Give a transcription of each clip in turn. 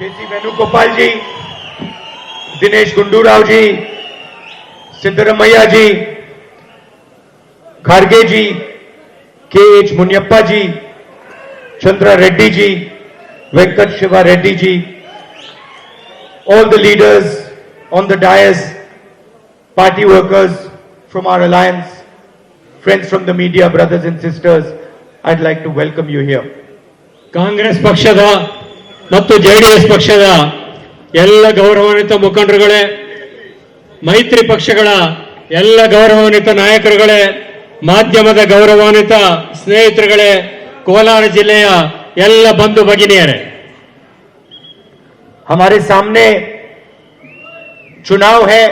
KC Venugopal ji, Dinesh Gundurao ji, Siddaramaiah ji, Kharge ji, के.एच. Muniyappa ji, Chandra Reddy ji, Venkat Shiva Reddy ji, all the leaders on the dais, party workers from our alliance, friends from the media, brothers and sisters, I'd like to welcome you here. Congress ಪಕ್ಷದ ಮತ್ತು JDS ಪಕ್ಷದ ಎಲ್ಲ ಗೌರವಾನ್ವಿತ ಮುಖಂಡರುಗಳೇ, ಮೈತ್ರಿ ಪಕ್ಷಗಳ ಎಲ್ಲ ಗೌರವಾನ್ವಿತ ನಾಯಕರುಗಳೇ, ಮಾಧ್ಯಮದ ಗೌರವಾನ್ವಿತ ಸ್ನೇಹಿತರುಗಳೇ, ಕೋಲಾರ ಜಿಲ್ಲೆಯ ಎಲ್ಲ ಬಂಧು ಭಗಿನಿಯರೇ, हमारे सामने चुनाव है,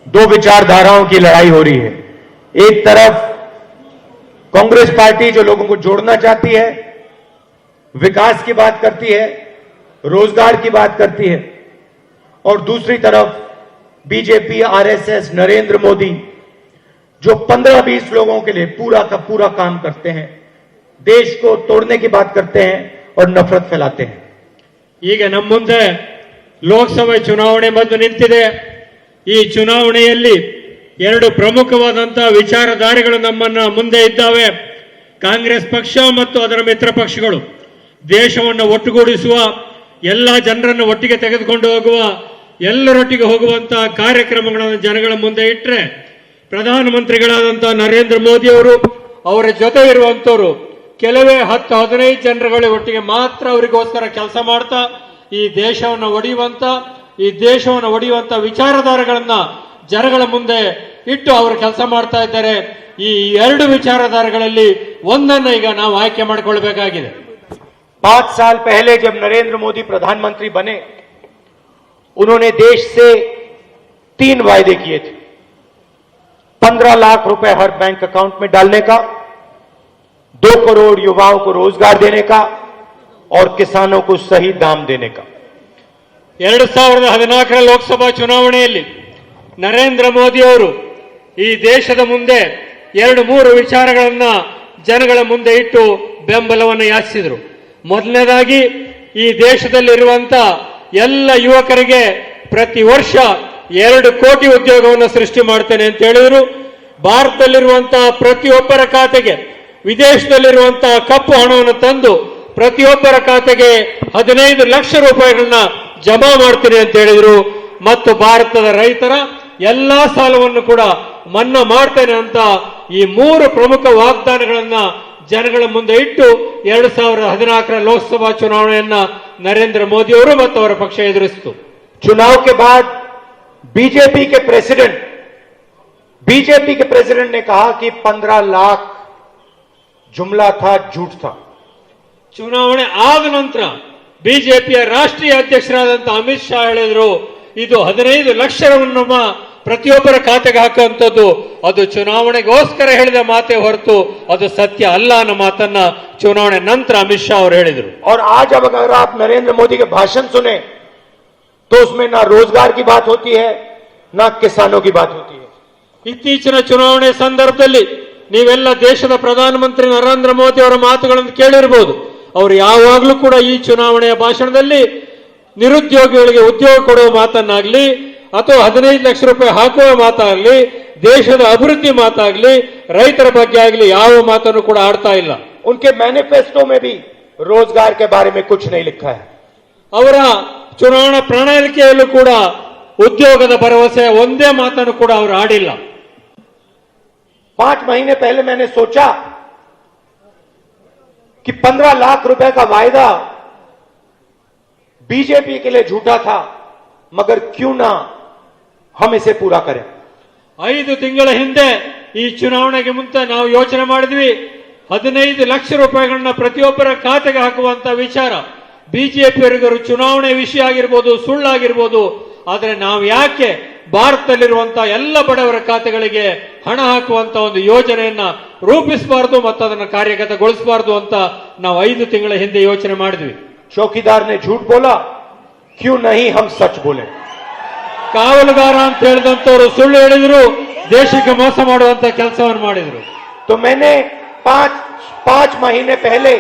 दो विचारधाराओं की लड़ाई हो रही है। एक तरफ कांग्रेस पार्टी जो लोगों को जोड़ना चाहती है, विकास की बात करती है, रोजगार की बात करती है, और दूसरी तरफ बीजेपी, आरएसएस, नरेंद्र मोदी जो 15-20 लोगों के लिए पूरा का पूरा काम करते हैं, देश को तोड़ने की बात करते हैं और नफरत फैलाते हैं। ಈಗ ನಮ್ಮ ಮುಂದೆ ಲೋಕಸಭೆ ಚುನಾವಣೆ ಬಂದು ನಿಂತಿದೆ. ಈ ಚುನಾವಣೆಯಲ್ಲಿ ಎರಡು ಪ್ರಮುಖವಾದಂತಹ ವಿಚಾರಧಾರೆಗಳು ನಮ್ಮನ್ನ ಮುಂದೆ ಇದ್ದಾವೆ. ಕಾಂಗ್ರೆಸ್ ಪಕ್ಷ ಮತ್ತು ಅದರ ಮಿತ್ರ ಪಕ್ಷಗಳು ದೇಶವನ್ನು ಒಟ್ಟುಗೂಡಿಸುವ, ಎಲ್ಲ ಜನರನ್ನು ಒಟ್ಟಿಗೆ ತೆಗೆದುಕೊಂಡು ಹೋಗುವ, ಎಲ್ಲರೊಟ್ಟಿಗೆ ಹೋಗುವಂತಹ ಕಾರ್ಯಕ್ರಮಗಳನ್ನು ಜನಗಳ ಮುಂದೆ ಇಟ್ಟರೆ, ಪ್ರಧಾನಮಂತ್ರಿಗಳಾದಂತಹ ನರೇಂದ್ರ ಮೋದಿ ಅವರು, ಅವರ ಜೊತೆ ಇರುವಂತವರು ಕೆಲವೇ 10-15 ಜನರುಗಳ ಒಟ್ಟಿಗೆ ಮಾತ್ರ ಅವರಿಗೋಸ್ಕರ ಕೆಲಸ ಮಾಡ್ತಾ ಈ ದೇಶವನ್ನು ಒಡೆಯುವಂತ ವಿಚಾರಧಾರೆಗಳನ್ನ ಜನಗಳ ಮುಂದೆ ಇಟ್ಟು ಅವರು ಕೆಲಸ ಮಾಡ್ತಾ ಇದ್ದಾರೆ. ಈ ಎರಡು ವಿಚಾರಧಾರೆಗಳಲ್ಲಿ ಒಂದನ್ನು ಈಗ ನಾವು ಆಯ್ಕೆ ಮಾಡಿಕೊಳ್ಬೇಕಾಗಿದೆ. 5 साल पहले जब नरेंद्र मोदी प्रधानमंत्री बने, उन्होंने देश से 3 वायदे किए थे। 15 लाख रुपए हर बैंक अकाउंट में डालने का, 2 करोड़ युवाओं को रोजगार देने का और किसानों को सही दाम देने का। 2014 ಲೋಕಸಭಾ ಚುನಾವಣೆಯಲ್ಲಿ ನರೇಂದ್ರ ಮೋದಿ ಅವರು ಈ ದೇಶದ ಮುಂದೆ 2-3 ವಿಚಾರಗಳನ್ನ ಜನಗಳ ಮುಂದೆ ಇಟ್ಟು ಬೆಂಬಲವನ್ನು ಯಾಚಿಸಿದರು. ಮೊದಲನೇದಾಗಿ, ಈ ದೇಶದಲ್ಲಿರುವಂತ ಎಲ್ಲ ಯುವಕರಿಗೆ ಪ್ರತಿ ವರ್ಷ 2 ಕೋಟಿ ಉದ್ಯೋಗವನ್ನು ಸೃಷ್ಟಿ ಮಾಡ್ತೇನೆ ಅಂತ ಹೇಳಿದರು. ಭಾರತದಲ್ಲಿರುವಂತಹ ಪ್ರತಿಯೊಬ್ಬರ ಖಾತೆಗೆ ವಿದೇಶದಲ್ಲಿರುವಂತಹ ಕಪ್ಪು ಹಣವನ್ನು ತಂದು ಪ್ರತಿಯೊಬ್ಬರ ಖಾತೆಗೆ 15 ಲಕ್ಷ ರೂಪಾಯಿಗಳನ್ನ ಜಮಾ ಮಾಡ್ತೀನಿ ಅಂತ ಹೇಳಿದರು. ಮತ್ತು ಭಾರತದ ರೈತರ ಎಲ್ಲಾ ಸಾಲವನ್ನು ಕೂಡ ಮನ್ನಾ ಮಾಡ್ತೇನೆ ಅಂತ ಈ 3 ಪ್ರಮುಖ ವಾಗ್ದಾನಗಳನ್ನ ಜನಗಳ ಮುಂದೆ ಇಟ್ಟು 2014 ಲೋಕಸಭಾ ಚುನಾವಣೆಯನ್ನ ನರೇಂದ್ರ ಮೋದಿ ಅವರು ಮತ್ತು ಅವರ ಪಕ್ಷ ಎದುರಿಸಿತು. चुनाव के बाद बीजेपी के प्रेसिडेंट ने कहा कि 15 लाख जुमला था, झूठ था। ಚುನಾವಣೆ ಆದ ನಂತರ ಬಿಜೆಪಿಯ ರಾಷ್ಟ್ರೀಯ ಅಧ್ಯಕ್ಷರಾದಂತಹ ಅಮಿತ್ ಶಾ ಹೇಳಿದ್ರು, ಇದು 15 ಲಕ್ಷವನ್ನು ಪ್ರತಿಯೊಬ್ಬರ ಖಾತೆಗೆ ಹಾಕುವಂಥದ್ದು ಅದು ಚುನಾವಣೆಗೋಸ್ಕರ ಹೇಳಿದ ಮಾತೇ ಹೊರತು ಅದು ಸತ್ಯ ಅಲ್ಲ ಅನ್ನೋ ಮಾತನ್ನ ಚುನಾವಣೆ ನಂತರ ಅಮಿತ್ ಶಾ ಅವರು ಹೇಳಿದರು. और आज अब अगर आप नरेंद्र मोदी के भाषण सुने तो उसमें ना रोजगार की बात होती है, ना किसानों की बात होती है। ಇತ್ತೀಚಿನ ಚುನಾವಣೆ ಸಂದರ್ಭದಲ್ಲಿ ನೀವೆಲ್ಲ ದೇಶದ ಪ್ರಧಾನಮಂತ್ರಿ ನರೇಂದ್ರ ಮೋದಿ ಅವರ ಮಾತುಗಳನ್ನು ಕೇಳಿರಬಹುದು. ಅವರು ಯಾವಾಗಲೂ ಕೂಡ ಈ ಚುನಾವಣೆಯ ಭಾಷಣದಲ್ಲಿ ನಿರುದ್ಯೋಗಿಗಳಿಗೆ ಉದ್ಯೋಗ ಕೊಡುವ ಮಾತನ್ನಾಗ್ಲಿ ಅಥವಾ 15 ಲಕ್ಷ ರೂಪಾಯಿ ಹಾಕುವ ಮಾತಾಗಲಿ, ದೇಶದ ಅಭಿವೃದ್ಧಿ ಮಾತಾಗಲಿ, ರೈತರ ಬಗ್ಗೆ ಆಗಲಿ ಯಾವ ಮಾತನ್ನು ಕೂಡ ಆಡ್ತಾ ಇಲ್ಲ. उनके मैनिफेस्टो में भी रोजगार के बारे में कुछ नहीं लिखा है। ಅವರ ಚುನಾವಣಾ ಪ್ರಣಾಳಿಕೆಯಲ್ಲೂ ಕೂಡ ಉದ್ಯೋಗದ ಭರವಸೆ ಒಂದೇ ಮಾತನ್ನು ಕೂಡ ಅವರು ಆಡಿಲ್ಲ. 5 महीने पहले मैंने सोचा कि 15 लाख रुपए का वायदा बीजेपी के लिए झूठा था, मगर क्यों ना हम इसे पूरा करें। 5 ತಿಂಗಳ ಹಿಂದೆ ಈ ಚುನಾವಣೆಗೆ ಮುಂಚೆ ನಾವು ಯೋಚನೆ ಮಾಡಿದ್ವಿ, 15 ಲಕ್ಷ ರೂಪಾಯಿಗಳನ್ನ ಪ್ರತಿಯೊಬ್ಬರ ಖಾತೆಗೆ ಹಾಕುವಂತ ವಿಚಾರ ಬಿಜೆಪಿಯವರಿಗರು ಚುನಾವಣೆ ವಿಷಯ ಆಗಿರ್ಬೋದು, ಸುಳ್ಳಾಗಿರ್ಬೋದು. ಆದರೆ ನಾವು ಯಾಕೆ ಭಾರತದಲ್ಲಿರುವಂತಹ ಎಲ್ಲ ಬಡವರ ಖಾತೆಗಳಿಗೆ ಹಣ ಹಾಕುವಂತ ಒಂದು ಯೋಜನೆಯನ್ನ ರೂಪಿಸಬಾರದು ಮತ್ತು ಅದನ್ನು ಕಾರ್ಯಗತಗೊಳಿಸಬಾರದು ಅಂತ ನಾವು 5 ತಿಂಗಳ ಹಿಂದೆ ಯೋಚನೆ ಮಾಡಿದ್ವಿ. चौकीदार ने झूठ बोला, क्यों नहीं हम सच बोले। ಕಾವಲುಗಾರ ಅಂತ ಹೇಳಿದಂತವರು ಸುಳ್ಳು ಹೇಳಿದ್ರು, ದೇಶಕ್ಕೆ ಮೋಸ ಮಾಡುವಂತ ಕೆಲಸವನ್ನು ಮಾಡಿದ್ರು. तो मैंने 5 महीने पहले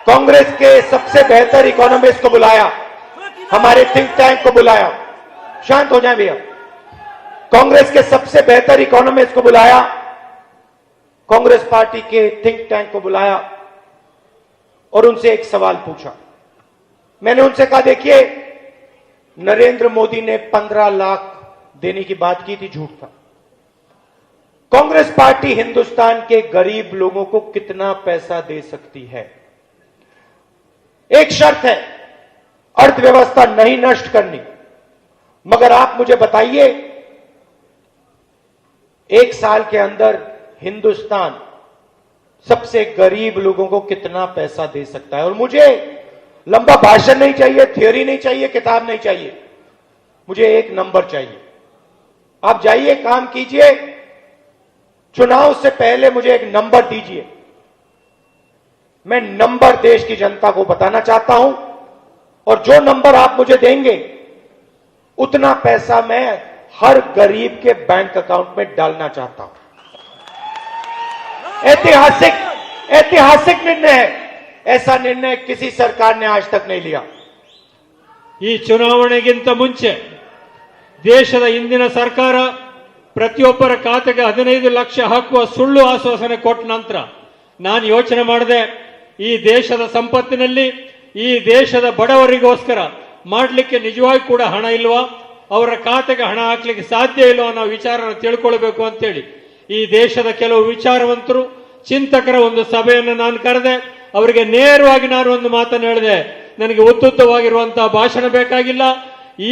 कांग्रेस के सबसे बेहतर इकोनॉमिस्ट को बुलाया, हमारे थिंक टैंक को बुलाया। शांत हो जाए भैया। कांग्रेस के सबसे बेहतर इकोनॉमिस्ट को बुलाया, कांग्रेस पार्टी के थिंक टैंक को बुलाया और उनसे एक सवाल पूछा। मैंने उनसे कहा, देखिए नरेंद्र मोदी ने 15 लाख देने की बात की थी, झूठ था। कांग्रेस पार्टी हिंदुस्तान के गरीब लोगों को कितना पैसा दे सकती है? एक शर्त है, अर्थव्यवस्था नहीं नष्ट करनी। मगर आप मुझे बताइए, एक साल के अंदर हिंदुस्तान सबसे गरीब लोगों को कितना पैसा दे सकता है? और मुझे लंबा भाषण नहीं चाहिए, थ्योरी नहीं चाहिए, किताब नहीं चाहिए, मुझे एक नंबर चाहिए। आप जाइए, काम कीजिए, चुनाव से पहले मुझे एक नंबर दीजिए। मैं नंबर देश की जनता को बताना चाहता हूं और जो नंबर आप मुझे देंगे उतना पैसा मैं हर गरीब के बैंक अकाउंट में डालना चाहता हूं। ऐतिहासिक निर्णय है। ऐसा निर्णय किसी सरकार ने आज तक नहीं लिया। ಈ ಚುನಾವಣೆಗಿಂತ ಮುಂಚೆ ದೇಶದ ಇಂದಿನ ಸರ್ಕಾರ ಪ್ರತಿಯೊಬ್ಬರ ಖಾತೆಗೆ 15 ಲಕ್ಷ ಹಾಕುವ ಸುಳ್ಳು ಆಶ್ವಾಸನೆ ಕೊಟ್ಟ ನಂತರ ನಾನು ಯೋಚನೆ ಮಾಡಿದೆ, ಈ ದೇಶದ ಸಂಪತ್ತಿನಲ್ಲಿ ಈ ದೇಶದ ಬಡವರಿಗೋಸ್ಕರ ಮಾಡಲಿಕ್ಕೆ ನಿಜವಾಗಿ ಕೂಡ ಹಣ ಇಲ್ವಾ, ಅವರ ಖಾತೆಗೆ ಹಣ ಹಾಕ್ಲಿಕ್ಕೆ ಸಾಧ್ಯ ಇಲ್ವಾ ಅನ್ನೋ ವಿಚಾರನ ತಿಳ್ಕೊಳ್ಬೇಕು ಅಂತೇಳಿ ಈ ದೇಶದ ಕೆಲವು ವಿಚಾರವಂತರು ಚಿಂತಕರ ಒಂದು ಸಭೆಯನ್ನು ನಾನು ಕರೆದೆ. ಅವರಿಗೆ ನೇರವಾಗಿ ನಾನು ಒಂದು ಮಾತನ್ನು ಹೇಳಿದೆ, ನನಗೆ ಉದ್ದುದ್ದವಾಗಿರುವಂತಹ ಭಾಷಣ ಬೇಕಾಗಿಲ್ಲ.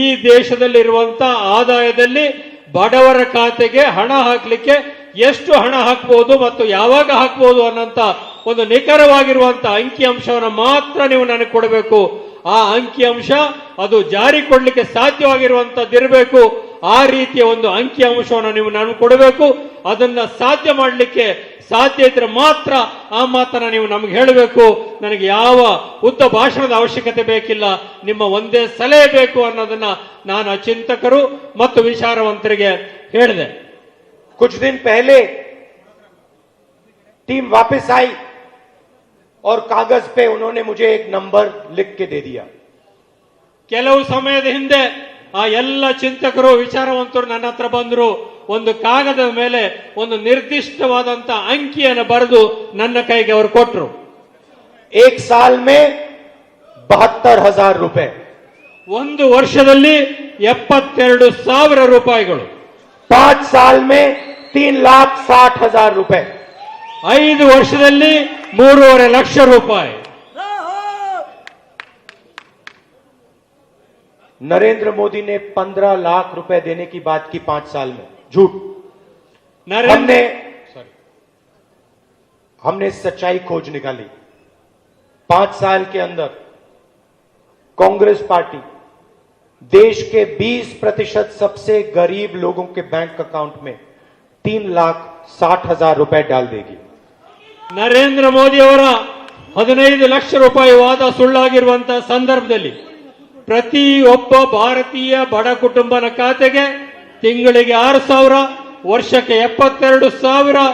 ಈ ದೇಶದಲ್ಲಿರುವಂತಹ ಆದಾಯದಲ್ಲಿ ಬಡವರ ಖಾತೆಗೆ ಹಣ ಹಾಕಲಿಕ್ಕೆ ಎಷ್ಟು ಹಣ ಹಾಕಬಹುದು ಮತ್ತು ಯಾವಾಗ ಹಾಕಬಹುದು ಅನ್ನೋಂತ ಒಂದು ನಿಖರವಾಗಿರುವಂತಹ ಅಂಕಿಅಂಶವನ್ನು ಮಾತ್ರ ನೀವು ನನಗೆ ಕೊಡಬೇಕು. ಆ ಅಂಕಿಅಂಶ ಅದು ಜಾರಿ ಕೊಡಲಿಕ್ಕೆ ಸಾಧ್ಯವಾಗಿರುವಂತದ್ದಿರಬೇಕು. ಆ ರೀತಿಯ ಒಂದು ಅಂಕಿಅಂಶವನ್ನು ನೀವು ನನಗೆ ಕೊಡಬೇಕು. ಅದನ್ನ ಸಾಧ್ಯ ಮಾಡಲಿಕ್ಕೆ ಸಾಧ್ಯ ಇದ್ರೆ ಮಾತ್ರ ಆ ಮಾತನ್ನ ನೀವು ನಮ್ಗೆ ಹೇಳಬೇಕು. ನನಗೆ ಯಾವ ಉದ್ದ ಭಾಷಣದ ಅವಶ್ಯಕತೆ ಬೇಕಿಲ್ಲ, ನಿಮ್ಮ ಒಂದೇ ಸಲಹೆ ಬೇಕು ಅನ್ನೋದನ್ನ ನಾನು ಚಿಂತಕರು ಮತ್ತು ವಿಚಾರವಂತರಿಗೆ ಹೇಳಿದೆ. कुछ दिन पहले टीम वापस आई और कागज पे उन्होंने मुझे एक नंबर लिख के दे दिया. ಕೆಲವು ಸಮಯದ ಹಿಂದೆ ಆ ಎಲ್ಲ ಚಿಂತಕರು ವಿಚಾರವಂತರು ನನ್ನ ಹತ್ರ ಬಂದರು. ಒಂದು ಕಾಗದದ ಮೇಲೆ ಒಂದು ನಿರ್ದಿಷ್ಟವಾದಂತ ಅಂಕಿಯನ್ನು ಬರೆದು ನನ್ನ ಕೈಗೆ ಅವರು ಕೊಟ್ಟರು. एक साल में 72,000 रुपए, ಒಂದು ವರ್ಷದಲ್ಲಿ 72,000 ರೂಪಾಯಿಗಳು. 5 साल में 3,60,000 रुपए, 5 ವರ್ಷದಲ್ಲಿ 3.5 ಲಕ್ಷ ರೂಪಾಯಿ. नरेंद्र मोदी ने 15 लाख रुपए देने की बात की 5 साल में, झूठ. हमने सच्चाई खोज निकाली. 5 साल के अंदर कांग्रेस पार्टी देश के 20% सबसे गरीब लोगों के बैंक अकाउंट में 3,60,000 रुपए डाल देगी. ನರೇಂದ್ರ ಮೋದಿ ಅವರ 15 ಲಕ್ಷ ರೂಪಾಯಿ ವಾದ ಸುಳ್ಳಾಗಿರುವಂತಹ ಸಂದರ್ಭದಲ್ಲಿ ಪ್ರತಿಯೊಬ್ಬ ಭಾರತೀಯ ಬಡ ಕುಟುಂಬನ ಖಾತೆಗೆ ತಿಂಗಳಿಗೆ 6,000, ವರ್ಷಕ್ಕೆ 72,000,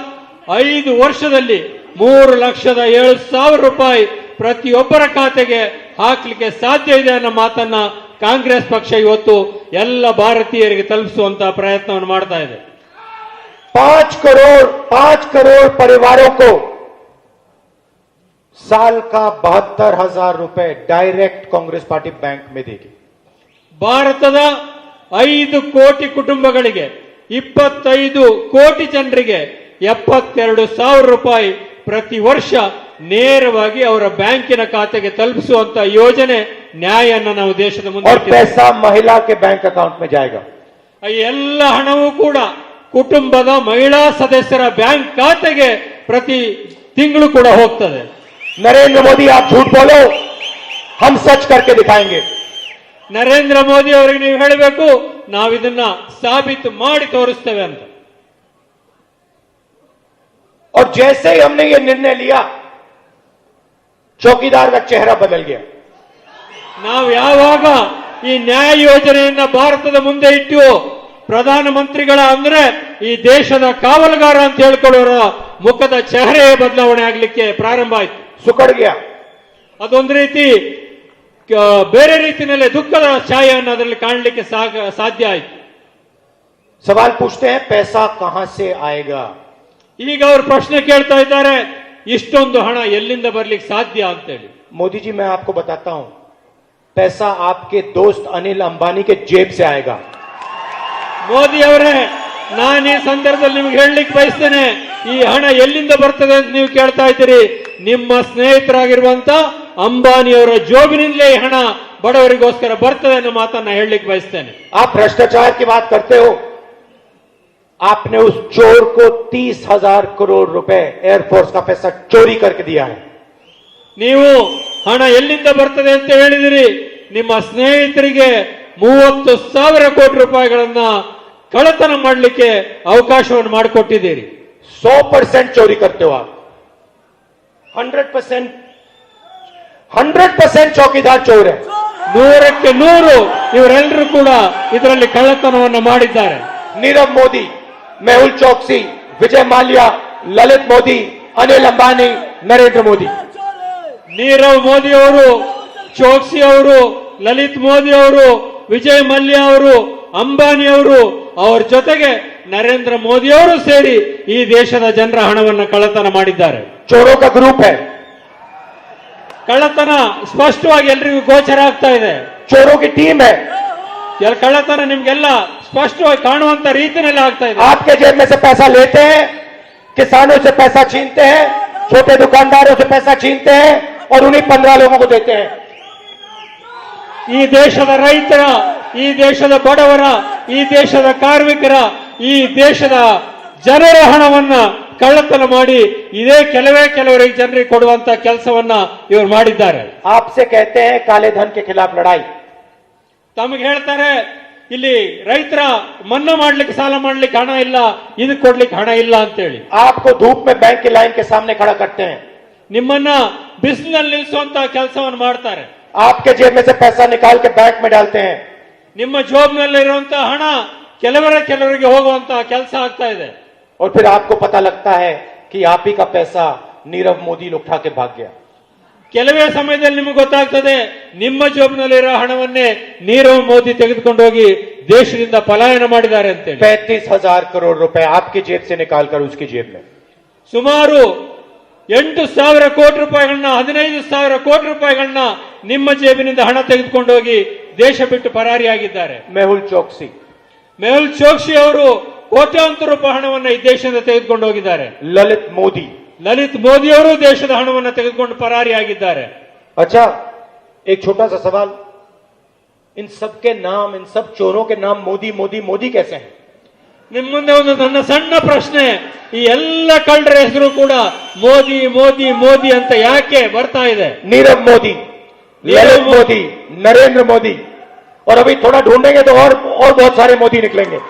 5 ವರ್ಷದಲ್ಲಿ 3,07,000 ರೂಪಾಯಿ ಪ್ರತಿಯೊಬ್ಬರ ಖಾತೆಗೆ ಹಾಕಲಿಕ್ಕೆ ಸಾಧ್ಯ ಇದೆ ಅನ್ನೋ ಮಾತನ್ನ ಕಾಂಗ್ರೆಸ್ ಪಕ್ಷ ಇವತ್ತು ಎಲ್ಲ ಭಾರತೀಯರಿಗೆ ತಲುಪಿಸುವಂತಹ ಪ್ರಯತ್ನವನ್ನು ಮಾಡ್ತಾ ಇದೆ. 5 करोड़ परिवारों को साल का 72,000 रुपए डायरेक्ट कांग्रेस पार्टी बैंक में देगी. ಭಾರತದ 5 ಕೋಟಿ ಕುಟುಂಬಗಳಿಗೆ 25 ಕೋಟಿ ಜನರಿಗೆ 72,000 ರೂಪಾಯಿ ಪ್ರತಿ ವರ್ಷ ನೇರವಾಗಿ ಅವರ ಬ್ಯಾಂಕಿನ ಖಾತೆಗೆ ತಲುಪಿಸುವಂತ ಯೋಜನೆ ನ್ಯಾಯನ ನಾವು ದೇಶದ ಮುಂದೆ और पैसा महिला के बैंक अकाउंट में जाएगा. ಎಲ್ಲ ಹಣವೂ ಕೂಡ ಕುಟುಂಬದ ಮಹಿಳಾ ಸದಸ್ಯರ ಬ್ಯಾಂಕ್ ಖಾತೆಗೆ ಪ್ರತಿ ತಿಂಗಳು ಕೂಡ ಹೋಗ್ತದೆ. नरेंद्र मोदी आप झूठ बोलो, हम सच करके दिखाएंगे. ನರೇಂದ್ರ ಮೋದಿ ಅವರಿಗೆ ನೀವು ಹೇಳಬೇಕು, ನಾವಿದನ್ನ ಸಾಬೀತು ಮಾಡಿ ತೋರಿಸ್ತೇವೆ ಅಂತ. और जैसे ही हमने ये निर्णय लिया, चौकीदार का चेहरा बदल गया. ನಾವು ಯಾವಾಗ ಈ ನ್ಯಾಯ ಯೋಜನೆಯನ್ನ ಭಾರತದ ಮುಂದೆ ಇಟ್ಟು ಪ್ರಧಾನಮಂತ್ರಿಗಳ ಅಂದ್ರೆ ಈ ದೇಶದ ಕಾವಲುಗಾರ ಅಂತ ಹೇಳ್ಕೊಳ್ಳೋರ ಮುಖದ ಚೆಹರೆ ಬದಲಾವಣೆ ಆಗ್ಲಿಕ್ಕೆ ಪ್ರಾರಂಭ ಆಯ್ತು. सुकड़ गया. ಅದೊಂದು ರೀತಿ ಬೇರೆ ರೀತಿಯಲ್ಲಿ ದುಃಖದ ಛಾಯೆಯನ್ನು ಅದರಲ್ಲಿ ಕಾಣಲಿಕ್ಕೆ ಸಾಧ್ಯ ಆಯಿತು. सवाल पूछते हैं पैसा कहां से आएगा. ಈಗ ಅವರು ಪ್ರಶ್ನೆ ಕೇಳ್ತಾ ಇದ್ದಾರೆ, ಇಷ್ಟೊಂದು ಹಣ ಎಲ್ಲಿಂದ ಬರ್ಲಿಕ್ಕೆ ಸಾಧ್ಯ ಅಂತೇಳಿ. मोदी जी मैं आपको बताता हूं, पैसा आपके दोस्त अनिल अंबानी के जेब से आएगा. ಮೋದಿ ಅವರೇ, ನಾನು ಈ ಸಂದರ್ಭದಲ್ಲಿ ನಿಮ್ಗೆ ಹೇಳಲಿಕ್ಕೆ ಬಯಸ್ತೇನೆ, ಈ ಹಣ ಎಲ್ಲಿಂದ ಬರ್ತದೆ ಅಂತ ನೀವು ಕೇಳ್ತಾ ಇದ್ದೀರಿ. ನಿಮ್ಮ ಸ್ನೇಹಿತರಾಗಿರುವಂತ ಅಂಬಾನಿಯವರ ಜೋಬಿನಿಂದಲೇ ಈ ಹಣ ಬಡವರಿಗೋಸ್ಕರ ಬರ್ತದೆ ಅನ್ನೋ ಮಾತನ್ನ ಹೇಳಲಿಕ್ಕೆ ಬಯಸ್ತೇನೆ. आप भ्रष्टाचार की बात करते हो, आपने उस चोर को 30,000 करोड़ रुपए एयरफोर्स का पैसा चोरी करके दिया है. ನೀವು ಹಣ ಎಲ್ಲಿಂದ ಬರ್ತದೆ ಅಂತ ಹೇಳಿದಿರಿ. ನಿಮ್ಮ ಸ್ನೇಹಿತರಿಗೆ 30,000 ಕೋಟಿ ರೂಪಾಯಿಗಳನ್ನ ಕಳ್ಳತನ ಮಾಡಲಿಕ್ಕೆ ಅವಕಾಶವನ್ನು ಮಾಡಿಕೊಟ್ಟಿದ್ದೀರಿ. 100% चोरी करते हो आप. 100% चौकीदार चोर है. 100ಕ್ಕೆ 100 ಇವರೆಲ್ಲರೂ ಕೂಡ ಇದರಲ್ಲಿ ಕಳ್ಳತನವನ್ನು ಮಾಡಿದ್ದಾರೆ. नीरव मोदी, मेहुल चौकसी, विजय माल्या, ललित मोदी, अनिल अंबानी, नरेंद्र मोदी. ನೀರವ್ ಮೋದಿ ಅವರು, ಚೋಕ್ಸಿ ಅವರು, ಲಲಿತ್ ಮೋದಿ ಅವರು, ವಿಜಯ್ ಮಲ್ಯ ಅವರು, ಅಂಬಾನಿ ಅವರು, ಅವರ ಜೊತೆಗೆ ನರೇಂದ್ರ ಮೋದಿ ಅವರು ಸೇರಿ ಈ ದೇಶದ ಜನರ ಹಣವನ್ನು ಕಳ್ಳತನ ಮಾಡಿದ್ದಾರೆ. चोरों का ग्रुप है. ಕಳ್ಳತನ ಸ್ಪಷ್ಟವಾಗಿ ಎಲ್ರಿಗೂ ಗೋಚರ ಆಗ್ತಾ ಇದೆ. चोरों की टीम है. ಕಳ್ಳತನ ನಿಮ್ಗೆಲ್ಲ ಸ್ಪಷ್ಟವಾಗಿ ಕಾಣುವಂತ ರೀತಿಯಲ್ಲಿ ಆಗ್ತಾ ಇದೆ. आपके जेब में से पैसा लेते हैं, किसानों से पैसा छीनते हैं, छोटे दुकानदारों से पैसा छीनते हैं और उन्हीं 15 लोगों को देते हैं. ಈ ದೇಶದ ರೈತರ, ಈ ದೇಶದ ಬಡವರ, ಈ ದೇಶದ ಕಾರ್ಮಿಕರ, ಈ ದೇಶದ ಜನರ ಹಣವನ್ನ ಕಳ್ಳತನ ಮಾಡಿ ಇದೇ ಕೆಲವರಿಗೆ ಜನರಿಗೆ ಕೊಡುವಂತ ಕೆಲಸವನ್ನ ಇವರು ಮಾಡಿದ್ದಾರೆ. आपसे कहते हैं काले धन के खिलाफ लड़ाई. ತಮಗೆ ಹೇಳ್ತಾರೆ, ಇಲ್ಲಿ ರೈತರ ಮನ್ನಾ ಮಾಡ್ಲಿಕ್ಕೆ, ಸಾಲ ಮಾಡ್ಲಿಕ್ಕೆ ಹಣ ಇಲ್ಲ, ಇದಕ್ಕೆ ಕೊಡ್ಲಿಕ್ಕೆ ಹಣ ಇಲ್ಲ ಅಂತೇಳಿ. आपको धूप में बैंक की लाइन के सामने खड़ा करते हैं. ನಿಮ್ಮನ್ನ ಬಿಸಿಲಿನಲ್ಲಿ ನಿಲ್ಲಿಸುವಂತ ಕೆಲಸವನ್ನು ಮಾಡ್ತಾರೆ. आपके जेब में से पैसा निकाल के बैंक में डालते हैं. ನಿಮ್ಮ ಜೋಬ್ನಲ್ಲಿರುವಂತಹ ಹಣ ಕೆಲವರಿಗೆ ಹೋಗುವಂತಹ ಕೆಲಸ ಆಗ್ತಾ ಇದೆ. और फिर आपको पता लगता है कि आप ही का पैसा नीरव मोदी उठा के भाग गया. ಕೆಲವೇ ಸಮಯದಲ್ಲಿ ನಿಮಗೆ ಗೊತ್ತಾಗ್ತದೆ, ನಿಮ್ಮ ಜೋಬ್ನಲ್ಲಿರೋ ಹಣವನ್ನೇ ನೀರವ್ ಮೋದಿ ತೆಗೆದುಕೊಂಡು ಹೋಗಿ ದೇಶದಿಂದ ಪಲಾಯನ ಮಾಡಿದ್ದಾರೆ ಅಂತೇಳಿ. 35,000 करोड़ रुपए आपकी जेब से निकालकर उसकी जेब में. ಸುಮಾರು 8,000 ಕೋಟಿ ರೂಪಾಯಿಗಳನ್ನ, 15,000 ಕೋಟಿ ರೂಪಾಯಿಗಳನ್ನ ನಿಮ್ಮ ಜೇಬಿನಿಂದ ಹಣ ತೆಗೆದುಕೊಂಡು ಹೋಗಿ ದೇಶ ಬಿಟ್ಟು ಪರಾರಿಯಾಗಿದ್ದಾರೆ. मेहुल चौकसी, ಮೆಹುಲ್ ಚೋಕ್ಸಿ ಅವರು ಕೋಟ್ಯಾಂತರ ರೂಪಾಯಿ ಹಣವನ್ನು ಈ ದೇಶದಿಂದ ತೆಗೆದುಕೊಂಡು ಹೋಗಿದ್ದಾರೆ. ललित मोदी. ಲಲಿತ್ ಮೋದಿ ಅವರು ದೇಶದ ಹಣವನ್ನು ತೆಗೆದುಕೊಂಡು ಪರಾರಿಯಾಗಿದ್ದಾರೆ. अच्छा, एक छोटा सा सवाल, इन सब के नाम, इन सब चोरों के नाम मोदी मोदी मोदी कैसे हैं? ನಿಮ್ಮ ಮುಂದೆ ಒಂದು ನನ್ನ ಸಣ್ಣ ಪ್ರಶ್ನೆ, ಈ ಎಲ್ಲ ಕಳ್ಳರ ಹೆಸರು ಕೂಡ ಮೋದಿ ಮೋದಿ ಮೋದಿ ಅಂತ ಯಾಕೆ ಬರ್ತಾ ಇದೆ? नीरव मोदी, ललित मोदी, नरेंद्र मोदी, और अभी थोड़ा ढूंढेंगे तो और बहुत सारे मोदी निकलेंगे.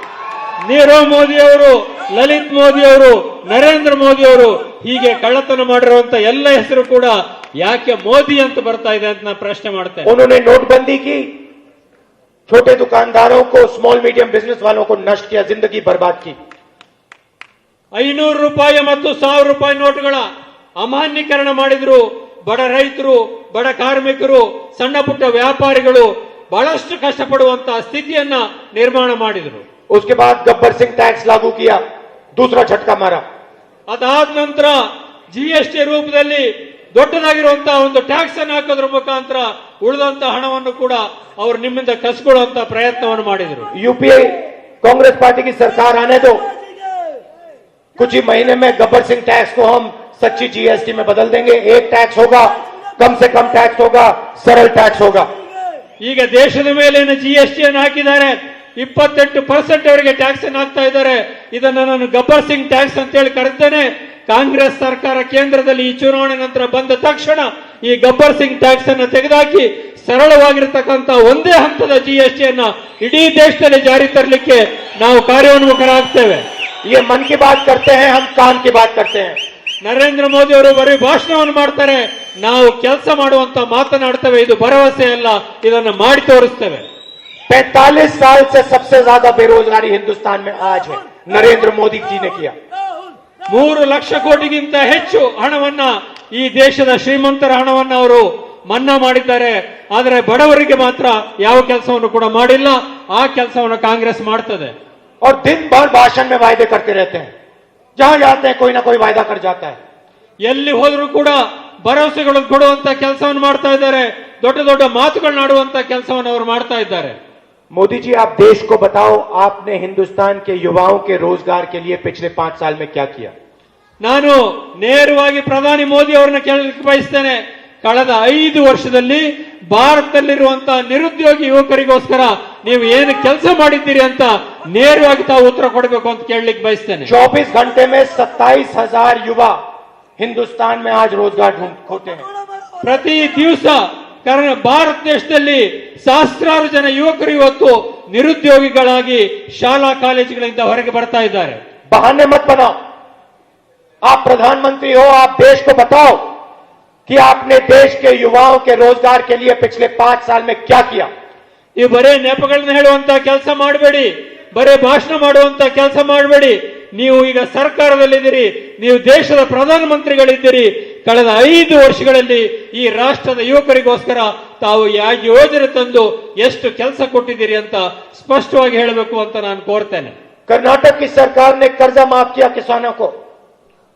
ನೀರವ್ ಮೋದಿ ಅವರು, ಲಲಿತ್ ಮೋದಿ ಅವರು, ನರೇಂದ್ರ ಮೋದಿ ಅವರು, ಹೀಗೆ ಕಳ್ಳತನ ಮಾಡಿರುವಂತ ಎಲ್ಲ ಹೆಸರು ಕೂಡ ಯಾಕೆ ಮೋದಿ ಅಂತ ಬರ್ತಾ ಇದೆ ಅಂತ ನಾನು ಪ್ರಶ್ನೆ ಮಾಡ್ತೇನೆ. उन्होंने नोटबंदी की, छोटे दुकानदारों को, स्मॉल मीडियम बिजनेस वालों को नष्ट किया, जिंदगी बर्बाद की. 500 ರೂಪಾಯಿ ಮತ್ತು 1000 ರೂಪಾಯಿ ನೋಟುಗಳ ಅಮಾನ್ಯೀಕರಣ ಮಾಡಿದ್ರು. ಬಡ ರೈತರು, ಬಡ ಕಾರ್ಮಿಕರು, ಸಣ್ಣ ಪುಟ್ಟ ವ್ಯಾಪಾರಿಗಳು ಬಹಳಷ್ಟು ಕಷ್ಟಪಡುವಂತಹ ಸ್ಥಿತಿಯನ್ನ ನಿರ್ಮಾಣ ಮಾಡಿದ್ರು. उसके बाद गब्बर सिंह टैक्स लागू किया, दूसरा झटका मारा. ಅದಾದ ನಂತರ GST ರೂಪದಲ್ಲಿ ದೊಡ್ಡದಾಗಿರುವಂತಹ ಒಂದು ಟ್ಯಾಕ್ಸ್ ಅನ್ನು ಹಾಕೋದ್ರ ಮುಖಾಂತರ ಉಳಿದಂತಹ ಹಣವನ್ನು ಕೂಡ ಅವರು ನಿಮ್ಮಿಂದ ಕಸ್ಕೊಳ್ಳುವಂತಹ ಪ್ರಯತ್ನವನ್ನು ಮಾಡಿದರು. यूपीए कांग्रेस पार्टी की सरकार आने दो, कुछ ही महीने में गब्बर सिंह टैक्स को हम सच्ची जीएसटी में बदल देंगे. एक टैक्स होगा, कम से कम टैक्स होगा, सरल टैक्स होगा. ಈಗ ದೇಶದ ಮೇಲೆ GST ಅನ್ನು ಹಾಕಿದ್ದಾರೆ, 28% ಅವರಿಗೆ ಟ್ಯಾಕ್ಸ್ ಅನ್ನು ಹಾಕ್ತಾ ಇದ್ದಾರೆ. ಇದನ್ನು ನಾನು ಗಬ್ಬರ್ ಸಿಂಗ್ ಟ್ಯಾಕ್ಸ್ ಅಂತ ಹೇಳಿ ಕರೆದ್ದೇನೆ. ಕಾಂಗ್ರೆಸ್ ಸರ್ಕಾರ ಕೇಂದ್ರದಲ್ಲಿ ಈ ಚುನಾವಣೆ ನಂತರ ಬಂದ ತಕ್ಷಣ ಈ ಗಬ್ಬರ್ ಸಿಂಗ್ ಟ್ಯಾಕ್ಸ್ ಅನ್ನು ತೆಗೆದುಹಾಕಿ ಸರಳವಾಗಿರತಕ್ಕಂತ ಒಂದೇ ಹಂತದ GST ಅನ್ನ ಇಡೀ ದೇಶದಲ್ಲಿ ಜಾರಿ ತರಲಿಕ್ಕೆ ನಾವು ಕಾರ್ಯೋನ್ಮುಖರಾಗ್ತೇವೆ. ये मन की बात करते हैं, हम काम की बात करते हैं. ನರೇಂದ್ರ ಮೋದಿ ಅವರು ಬರೀ ಭಾಷಣವನ್ನು ಮಾಡ್ತಾರೆ, ನಾವು ಕೆಲಸ ಮಾಡುವಂತ ಮಾತನಾಡ್ತೇವೆ. ಇದು ಭರವಸೆ ಅಲ್ಲ, ಇದನ್ನು ಮಾಡಿ ತೋರಿಸ್ತೇವೆ. 45 साल से सबसे ज्यादा बेरोजगारी हिंदुस्तान में आज है, नरेंद्र मोदी जी ने किया. 3 ಲಕ್ಷ ಕೋಟಿಗಿಂತ ಹೆಚ್ಚು ಹಣವನ್ನ, ಈ ದೇಶದ ಶ್ರೀಮಂತರ ಹಣವನ್ನ ಅವರು ಮನ್ನಾ ಮಾಡಿದ್ದಾರೆ. ಆದರೆ ಬಡವರಿಗೆ ಮಾತ್ರ ಯಾವ ಕೆಲಸವನ್ನು ಕೂಡ ಮಾಡಿಲ್ಲ. ಆ ಕೆಲಸವನ್ನು ಕಾಂಗ್ರೆಸ್ ಮಾಡ್ತದೆ. और दिन भर भाषण में वायदे करते रहते हैं, जहां जाते हैं कोई ना कोई वायदा कर जाता है. ಎಲ್ಲಿ ಹೋದರೂ ಕೂಡ ಭರವಸೆಗಳನ್ನು ಕೊಡುವಂತ ಕೆಲಸವನ್ನು ಮಾಡ್ತಾ ಇದ್ದಾರೆ. ದೊಡ್ಡ ದೊಡ್ಡ ಮಾತುಗಳನ್ನಾಡುವಂತ ಕೆಲಸವನ್ನು ಅವರು ಮಾಡ್ತಾ ಇದ್ದಾರೆ. मोदी जी, आप देश को बताओ, आपने हिंदुस्तान के युवाओं के रोजगार के लिए पिछले 5 साल में क्या किया? ನಾನು ನೇರವಾಗಿ ಪ್ರಧಾನಿ ಮೋದಿ ಅವರನ್ನ ಕೇಳಲಿಕ್ಕೆ ಬಯಸ್ತೇನೆ. ಕಳೆದ 5 ವರ್ಷದಲ್ಲಿ ಭಾರತದಲ್ಲಿರುವಂತಹ ನಿರುದ್ಯೋಗಿ ಯುವಕರಿಗೋಸ್ಕರ ನೀವು ಏನು ಕೆಲಸ ಮಾಡಿದ್ದೀರಿ ಅಂತ ನೇರವಾಗಿ ತಾವು ಉತ್ತರ ಕೊಡಬೇಕು ಅಂತ ಕೇಳಲಿಕ್ಕೆ ಬಯಸ್ತೇನೆ. 24 घंटे में 27,000 युवा हिंदुस्तान में आज रोजगार खोते हैं. ಪ್ರತಿ ದಿವಸ ಕಾರಣ ಭಾರತ ದೇಶದಲ್ಲಿ ಸಹಸ್ರಾರು ಜನ ಯುವಕರು ಇವತ್ತು ನಿರುದ್ಯೋಗಿಗಳಾಗಿ ಶಾಲಾ ಕಾಲೇಜುಗಳಿಂದ ಹೊರಗೆ ಬರ್ತಾ ಇದ್ದಾರೆ. बहाने मत बनाओ. आप प्रधानमंत्री हो, आप देश को बताओ कि आपने देश के युवाओं के रोजगार के लिए पिछले 5 साल में क्या किया. ಈ ಬರೇ ನೆಪಗಳನ್ನ ಹೇಳುವಂತ ಕೆಲಸ ಮಾಡಬೇಡಿ, ಬರೇ ಭಾಷಣ ಮಾಡುವಂತ ಕೆಲಸ ಮಾಡಬೇಡಿ. ನೀವು ಈಗ ಸರ್ಕಾರದಲ್ಲಿದ್ದೀರಿ, ನೀವು ದೇಶದ ಪ್ರಧಾನಮಂತ್ರಿಗಳಿದ್ದೀರಿ. ಕಳೆದ 5 ವರ್ಷಗಳಲ್ಲಿ ಈ ರಾಷ್ಟ್ರದ ಯುವಕರಿಗೋಸ್ಕರ ತಾವು ಯಾವ ಯೋಜನೆ ತಂದು ಎಷ್ಟು ಕೆಲಸ ಕೊಟ್ಟಿದ್ದೀರಿ ಅಂತ ಸ್ಪಷ್ಟವಾಗಿ ಹೇಳಬೇಕು ಅಂತ ನಾನು ಕೋರ್ತೇನೆ. कर्नाटक की सरकार ने कर्जा माफ किया किसानों को.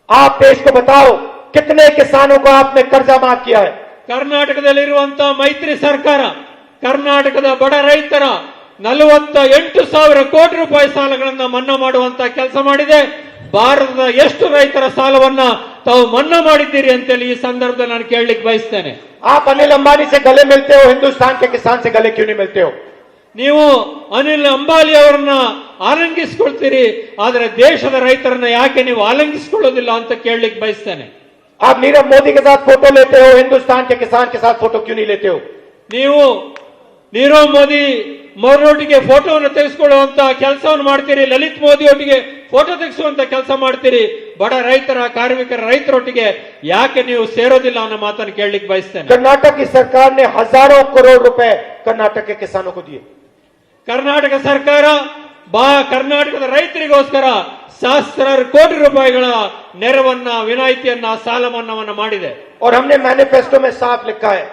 आप देश को बताओ कितने किसानों को आपने कर्जा माफ किया है. ಕರ್ನಾಟಕದಲ್ಲಿರುವಂತಹ ಮೈತ್ರಿ ಸರ್ಕಾರ ಕರ್ನಾಟಕದ ಬಡ ರೈತರ 48,000 ಕೋಟಿ ರೂಪಾಯಿ ಸಾಲಗಳನ್ನ ಮನ್ನಾ ಮಾಡುವಂತ ಕೆಲಸ ಮಾಡಿದೆ. ಭಾರತದ ಎಷ್ಟು ರೈತರ ಸಾಲವನ್ನ ತಾವು ಮನ್ನಾ ಮಾಡಿದ್ದೀರಿ ಅಂತೇಳಿ ಈ ಸಂದರ್ಭದಲ್ಲಿ ನಾನು ಕೇಳಲಿಕ್ಕೆ ಬಯಸ್ತೇನೆ. आप अनिल अंबानी से गले मिलते हो, हिंदुस्तान के किसान से गले क्यों नहीं मिलते हो? ನೀವು ಅನಿಲ್ ಅಂಬಾನಿ ಅವರನ್ನ ಆಲಂಗಿಸಿಕೊಳ್ತೀರಿ, ಆದರೆ ದೇಶದ ರೈತರನ್ನ ಯಾಕೆ ನೀವು ಆಲಂಗಿಸಿಕೊಳ್ಳೋದಿಲ್ಲ ಅಂತ ಕೇಳಲಿಕ್ಕೆ ಬಯಸ್ತೇನೆ. आप नीरव मोदी के साथ फोटो लेते हो, हिंदुस्तान के किसान के साथ फोटो क्यों नहीं लेते हो? ನೀವು ನೀರವ್ ಮೋದಿ ಅವರೊಟ್ಟಿಗೆ ಫೋಟೋವನ್ನು ತೆಗೆಸಿಕೊಳ್ಳುವಂತ ಕೆಲಸವನ್ನು ಮಾಡ್ತೀರಿ, ಲಲಿತ್ ಮೋದಿ ಒಟ್ಟಿಗೆ ಫೋಟೋ ತೆಗೆಸುವಂತ ಕೆಲಸ ಮಾಡ್ತೀರಿ. ಬಡ ರೈತರ ಕಾರ್ಮಿಕರ ರೈತರೊಟ್ಟಿಗೆ ಯಾಕೆ ನೀವು ಸೇರೋದಿಲ್ಲ ಅನ್ನೋ ಮಾತನ್ನು ಕೇಳಲಿಕ್ಕೆ ಬಯಸ್ತೇನೆ. कर्नाटक की सरकार ने हजारों करोड़ रुपए कर्नाटक के किसानों को दिए. ಕರ್ನಾಟಕ ಸರ್ಕಾರ ಕರ್ನಾಟಕದ ರೈತರಿಗೋಸ್ಕರ ಸಹಸ್ರಾರು ಕೋಟಿ ರೂಪಾಯಿಗಳ ನೆರವನ್ನ, ವಿನಾಯಿತಿಯನ್ನ, ಸಾಲ ಮನ್ನಾವನ್ನ ಮಾಡಿದೆ. और हमने मैनिफेस्टो में साफ लिखा है,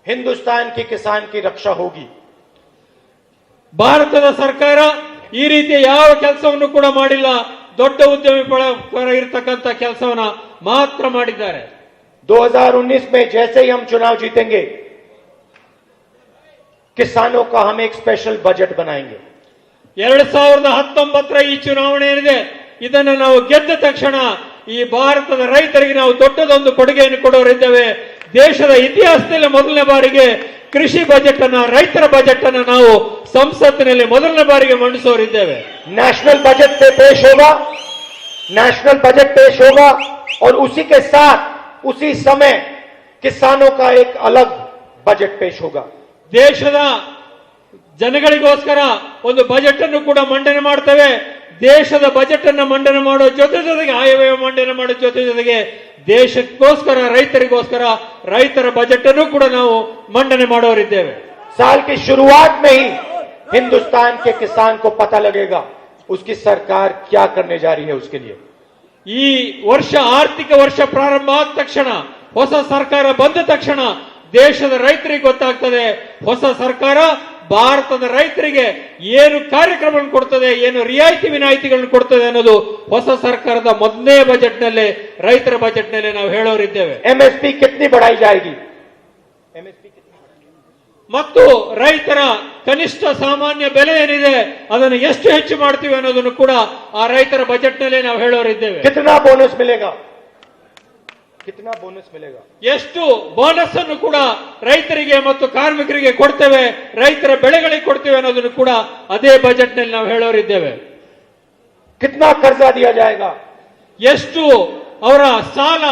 हिंदुस्तान की किसान की रक्षा होगी. ಭಾರತದ ಸರ್ಕಾರ ಈ ರೀತಿ ಯಾವ ಕೆಲಸವನ್ನು ಕೂಡ ಮಾಡಿಲ್ಲ. ದೊಡ್ಡ ಉದ್ಯಮಿ ಪರ ಇರತಕ್ಕಂತ ಕೆಲಸವನ್ನ ಮಾತ್ರ ಮಾಡಿದ್ದಾರೆ. 2019 में जैसे ही हम चुनाव जीतेंगे, किसानों का हम एक स्पेशल बजट बनाएंगे. 2019 ಈ ಚುನಾವಣೆ ಏನಿದೆ, ಇದನ್ನು ನಾವು ಗೆದ್ದ ತಕ್ಷಣ ಈ ಭಾರತದ ರೈತರಿಗೆ ನಾವು ದೊಡ್ಡದೊಂದು ಕೊಡುಗೆಯನ್ನು ಕೊಡೋರಿದ್ದೇವೆ. ದೇಶದ ಇತಿಹಾಸದಲ್ಲಿ ಮೊದಲನೇ ಬಾರಿಗೆ ಕೃಷಿ ಬಜೆಟ್ ಅನ್ನ, ರೈತರ ಬಜೆಟ್ ಅನ್ನು ನಾವು ಸಂಸತ್ತಿನಲ್ಲಿ ಮೊದಲನೇ ಬಾರಿಗೆ ಮಂಡಿಸೋರಿದ್ದೇವೆ. नेशनल बजट पे पेश होगा, नेशनल बजट पेश होगा और उसी के साथ उसी समय किसानों का एक अलग बजट पेश होगा. ದೇಶದ ಜನಗಳಿಗೋಸ್ಕರ ಒಂದು ಬಜೆಟ್ ಅನ್ನು ಕೂಡ ಮಂಡನೆ ಮಾಡ್ತೇವೆ. ದೇಶದ ಬಜೆಟ್ ಅನ್ನು ಮಂಡನೆ ಮಾಡೋ ಜೊತೆಗೆ ಆಯವ್ಯಯ ಮಂಡನೆ ಮಾಡೋ ಜೊತೆಗೆ ದೇಶಕ್ಕೋಸ್ಕರ, ರೈತರಿಗೋಸ್ಕರ ರೈತರ ಬಜೆಟ್ ಅನ್ನು ಕೂಡ ನಾವು ಮಂಡನೆ ಮಾಡೋರಿದ್ದೇವೆ. साल की शुरुआत में ही हिंदुस्तान के किसान को पता लगेगा उसकी सरकार क्या करने जा रही है. उसके लिए ಈ ವರ್ಷ, ಆರ್ಥಿಕ ವರ್ಷ ಪ್ರಾರಂಭ ಆದ ತಕ್ಷಣ, ಹೊಸ ಸರ್ಕಾರ ಬಂದ ತಕ್ಷಣ ದೇಶದ ರೈತರಿಗೆ ಗೊತ್ತಾಗ್ತದೆ ಹೊಸ ಸರ್ಕಾರ ಭಾರತದ ರೈತರಿಗೆ ಏನು ಕಾರ್ಯಕ್ರಮಗಳನ್ನು ಕೊಡ್ತದೆ, ಏನು ರಿಯಾಯಿತಿ ವಿನಾಯಿತಿಗಳನ್ನು ಕೊಡ್ತದೆ ಅನ್ನೋದು ಹೊಸ ಸರ್ಕಾರದ ಮೊದಲನೇ ಬಜೆಟ್ ನಲ್ಲಿ, ರೈತರ ಬಜೆಟ್ ನಲ್ಲಿ ನಾವು ಹೇಳೋರಿದ್ದೇವೆ. एमएसपी कितनी बढ़ाई जाएगी, ಮತ್ತು ರೈತರ ಕನಿಷ್ಠ ಸಾಮಾನ್ಯ ಬೆಲೆ ಏನಿದೆ ಅದನ್ನು ಎಷ್ಟು ಹೆಚ್ಚು ಮಾಡ್ತೀವಿ ಅನ್ನೋದನ್ನು ಕೂಡ ಆ ರೈತರ ಬಜೆಟ್ ನಲ್ಲಿ ನಾವು ಹೇಳೋರಿದ್ದೇವೆ. कितना बोनस मिलेगा, कितना बोनस मिलेगा, ಎಷ್ಟು ಬೋನಸ್ ಅನ್ನು ಕೂಡ ರೈತರಿಗೆ ಮತ್ತು ಕಾರ್ಮಿಕರಿಗೆ ಕೊಡ್ತೇವೆ, ರೈತರ ಬೆಳೆಗಳಿಗೆ ಕೊಡ್ತೇವೆ ಅನ್ನೋದನ್ನು ಕೂಡ ಅದೇ ಬಜೆಟ್ ನಲ್ಲಿ ನಾವು ಹೇಳೋರಿದ್ದೇವೆ. कितना कर्जा दिया जाएगा, ಎಷ್ಟು ಅವರ ಸಾಲ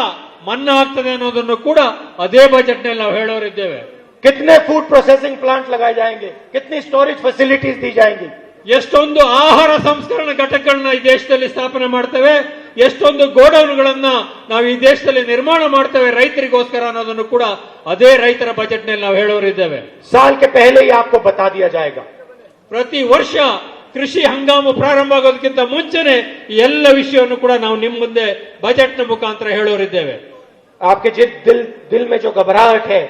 ಮನ್ನಾ ಆಗ್ತದೆ ಅನ್ನೋದನ್ನು ಕೂಡ ಅದೇ ಬಜೆಟ್ ನಲ್ಲಿ ನಾವು ಹೇಳೋರಿದ್ದೇವೆ. कितने फूड प्रोसेसिंग प्लांट लगाए जाएंगे, कितनी स्टोरेज फैसिलिटीज दी जाएंगी, ಎಷ್ಟೊಂದು ಆಹಾರ ಸಂಸ್ಕರಣಾ ಘಟಕಗಳನ್ನ ಈ ದೇಶದಲ್ಲಿ ಸ್ಥಾಪನೆ ಮಾಡ್ತೇವೆ, ಎಷ್ಟೊಂದು ಗೋಡೌನ್ಗಳನ್ನ ನಾವು ಈ ದೇಶದಲ್ಲಿ ನಿರ್ಮಾಣ ಮಾಡ್ತೇವೆ ರೈತರಿಗೋಸ್ಕರ ಅನ್ನೋದನ್ನು ಕೂಡ ಅದೇ ರೈತರ ಬಜೆಟ್ ನಲ್ಲಿ ನಾವು ಹೇಳೋರಿದ್ದೇವೆ. साल के पहले ही आपको बता दिया जाएगा. ಪ್ರತಿ ವರ್ಷ ಕೃಷಿ ಹಂಗಾಮು ಪ್ರಾರಂಭ ಆಗೋದಕ್ಕಿಂತ ಮುಂಚೆನೆ ಈ ಎಲ್ಲ ವಿಷಯವನ್ನು ಕೂಡ ನಾವು ನಿಮ್ಮ ಮುಂದೆ ಬಜೆಟ್ನ ಮುಖಾಂತರ ಹೇಳೋರಿದ್ದೇವೆ. आपके दिल में जो घबराहट है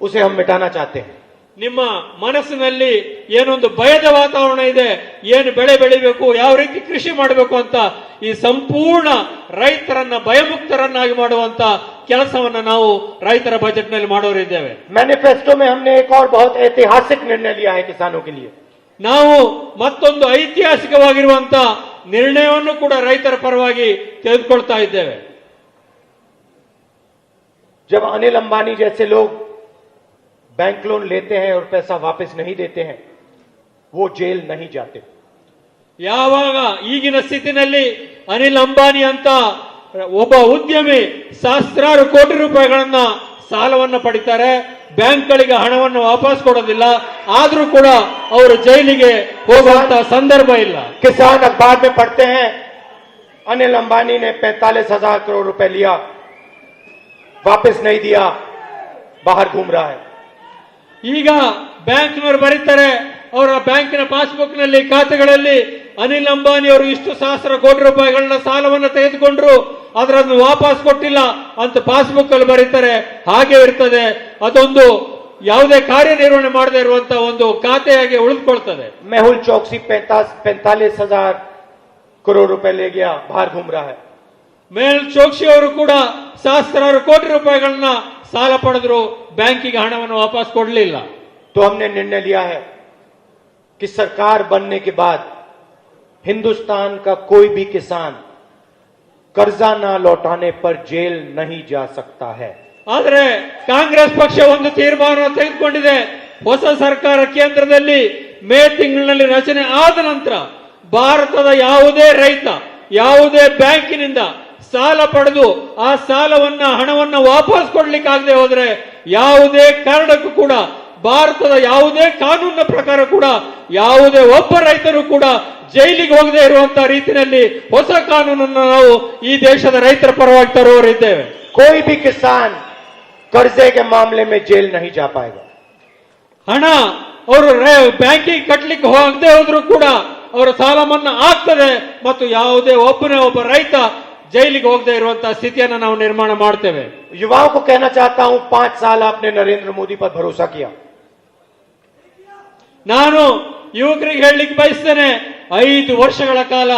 उसे हम मिटाना चाहते हैं। ನಿಮ್ಮ ಮನಸ್ಸಿನಲ್ಲಿ ಏನೊಂದು ಭಯದ ವಾತಾವರಣ ಇದೆ, ಏನು ಬೆಳೆ ಬೆಳಿಬೇಕು, ಯಾವ ರೀತಿ ಕೃಷಿ ಮಾಡಬೇಕು ಅಂತ ಈ ಸಂಪೂರ್ಣ ರೈತರನ್ನ ಭಯಮುಕ್ತರನ್ನಾಗಿ ಮಾಡುವಂತ ಕೆಲಸವನ್ನ ನಾವು ರೈತರ ಬಜೆಟ್ ನಲ್ಲಿ ಮಾಡೋರಿದ್ದೇವೆ। मैनिफेस्टो में हमने एक और बहुत ऐतिहासिक निर्णय लिया है किसानों के लिए। ನಾವು ಮತ್ತೊಂದು ಐತಿಹಾಸಿಕವಾಗಿರುವಂತ ನಿರ್ಣಯವನ್ನು ಕೂಡ ರೈತರ ಪರವಾಗಿ ತೆಗೆದುಕೊಳ್ತಾ ಇದ್ದೇವೆ। जब अनिल अंबानी जैसे लोग बैंक लोन लेते हैं और पैसा वापस नहीं देते हैं, वो जेल नहीं जाते। ಯಾವಾಗ ಈಗಿನ ಸ್ಥಿತಿನಲ್ಲಿ ಅನಿಲ್ ಅಂಬಾನಿ ಅಂತ ಒಬ್ಬ ಉದ್ಯಮಿ ಸಹಸ್ರಾರು ಕೋಟಿ ರೂಪಾಯಿಗಳನ್ನ ಸಾಲವನ್ನು ಪಡಿತಾರೆ, ಬ್ಯಾಂಕ್ಗಳಿಗೆ ಹಣವನ್ನು ವಾಪಸ್ ಕೊಡೋದಿಲ್ಲ, ಆದ್ರೂ ಕೂಡ ಅವರು ಜೈಲಿಗೆ ಹೋಗುವಂತ ಸಂದರ್ಭ ಇಲ್ಲ। किसान अखबार में पढ़ते हैं अनिल अंबानी ने 45,000 करोड़ रुपए लिया, वापस नहीं दिया, बाहर घूम रहा है। ಈಗ ಬ್ಯಾಂಕ್ನವರು ಬರೀತಾರೆ, ಅವರ ಬ್ಯಾಂಕಿನ ಪಾಸ್ಬುಕ್ ನಲ್ಲಿ ಖಾತೆಗಳಲ್ಲಿ ಅನಿಲ್ ಅಂಬಾನಿ ಅವರು ಇಷ್ಟು ಸಹಸ್ರ ಕೋಟಿ ರೂಪಾಯಿಗಳನ್ನ ಸಾಲವನ್ನು ತೆಗೆದುಕೊಂಡ್ರು, ಅದನ್ನು ವಾಪಸ್ ಕೊಟ್ಟಿಲ್ಲ ಅಂತ ಪಾಸ್ಬುಕ್ ಅಲ್ಲಿ ಬರೀತಾರೆ, ಹಾಗೆ ಇರ್ತದೆ, ಅದೊಂದು ಯಾವುದೇ ಕಾರ್ಯನಿರ್ವಹಣೆ ಮಾಡದೇ ಇರುವಂತಹ ಒಂದು ಖಾತೆಯಾಗಿ ಉಳಿದುಕೊಳ್ತದೆ। मेहुल चौकसी 45,000 करोड़ रुपए ले गया, बाहर घूम रहा है। ಮೇಹುಲ್ ಚೋಕ್ಸಿ ಅವರು ಕೂಡ ಸಹಸ್ರಾರು ಕೋಟಿ ರೂಪಾಯಿಗಳನ್ನ ಸಾಲ ಪಡೆದ್ರು, ಬ್ಯಾಂಕಿಗೆ ಹಣವನ್ನು ವಾಪಸ್ ಕೊಡಲಿಲ್ಲ। तो हमने निर्णय लिया है कि सरकार बनने के बाद हिंदुस्तान का कोई भी किसान कर्जा ना लौटाने पर जेल नहीं जा सकता है। ಆದರೆ ಕಾಂಗ್ರೆಸ್ ಪಕ್ಷ ಒಂದು ತೀರ್ಮಾನವನ್ನು ತೆಗೆದುಕೊಂಡಿದೆ, ಹೊಸ ಸರ್ಕಾರ ಕೇಂದ್ರದಲ್ಲಿ ಮೇ ತಿಂಗಳಿನಲ್ಲಿ ರಚನೆ ಆದ ನಂತರ ಭಾರತದ ಯಾವುದೇ ರೈತ ಯಾವುದೇ ಬ್ಯಾಂಕಿನಿಂದ ಸಾಲ ಪಡೆದು ಆ ಸಾಲವನ್ನ ಹಣವನ್ನ ವಾಪಸ್ ಕೊಡ್ಲಿಕ್ಕಾಗದೆ ಹೋದ್ರೆ ಯಾವುದೇ ಕಾರಣಕ್ಕೂ ಕೂಡ ಭಾರತದ ಯಾವುದೇ ಕಾನೂನಿನ ಪ್ರಕಾರ ಕೂಡ ಯಾವುದೇ ಒಬ್ಬ ರೈತರು ಕೂಡ ಜೈಲಿಗೆ ಹೋಗದೆ ಇರುವಂತಹ ರೀತಿಯಲ್ಲಿ ಹೊಸ ಕಾನೂನನ್ನು ನಾವು ಈ ದೇಶದ ರೈತರ ಪರವಾಗಿ ತರುವವರಿದ್ದೇವೆ। कोई भी किसान कर्जे के मामले में जेल नहीं जा पाएगा। ಹಣ ಅವರು ಬ್ಯಾಂಕಿಗೆ ಕಟ್ಟಲಿಕ್ಕೆ ಹೋಗದೆ ಹೋದ್ರೂ ಕೂಡ ಅವರ ಸಾಲ ಮನ್ನಾ ಆಗ್ತದೆ ಮತ್ತು ಯಾವುದೇ ಒಬ್ಬನೇ ಒಬ್ಬ ರೈತ ಜೈಲಿಗೆ ಹೋಗದೆ ಇರುವಂತಹ ಸ್ಥಿತಿಯನ್ನು ನಾವು ನಿರ್ಮಾಣ ಮಾಡ್ತೇವೆ। युवाओं को कहना चाहता हूं, 5 साल आपने नरेंद्र मोदी पर भरोसा किया। ನಾನು ಯುವಕರಿಗೆ ಹೇಳಲಿಕ್ಕೆ ಬಯಸ್ತೇನೆ, 5 ವರ್ಷಗಳ ಕಾಲ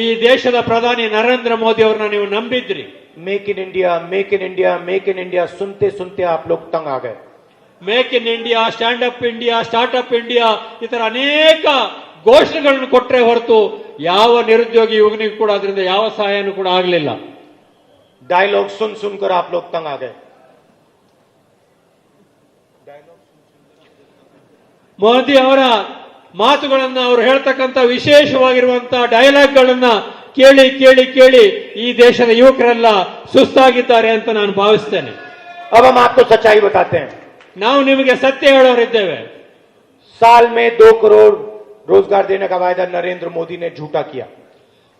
ಈ ದೇಶದ ಪ್ರಧಾನಿ ನರೇಂದ್ರ ಮೋದಿ ಅವರನ್ನ ನೀವು ನಂಬಿದ್ರಿ। Make in India, make in India, make in India सुनते सुनते आप लोग तंग आ गए। Make in India, stand up India, start up India ಈ ತರ ಅನೇಕ ಘೋಷಣೆಗಳನ್ನು ಕೊಟ್ಟರೆ ಹೊರತು ಯಾವ ನಿರುದ್ಯೋಗಿ ಯುವಕನಿಗೂ ಕೂಡ ಅದರಿಂದ ಯಾವ ಸಹಾಯನೂ ಕೂಡ ಆಗಲಿಲ್ಲ। डायलॉग सुन सुनकर आप लोग तंग आ गए। ಮೋದಿ ಅವರ ಮಾತುಗಳನ್ನ ಅವರು ಹೇಳ್ತಕ್ಕಂಥ ವಿಶೇಷವಾಗಿರುವಂತಹ ಡೈಲಾಗ್ಗಳನ್ನ ಕೇಳಿ ಕೇಳಿ ಕೇಳಿ ಈ ದೇಶದ ಯುವಕರೆಲ್ಲ ಸುಸ್ತಾಗಿದ್ದಾರೆ ಅಂತ ನಾನು ಭಾವಿಸ್ತೇನೆ। अब हम आपको सच्चाई बताते हैं। ನಾವು ನಿಮಗೆ ಸತ್ಯ ಹೇಳೋರಿದ್ದೇವೆ। साल में 2 करोड़ रोजगार देने का वायदा नरेंद्र मोदी ने झूठा किया।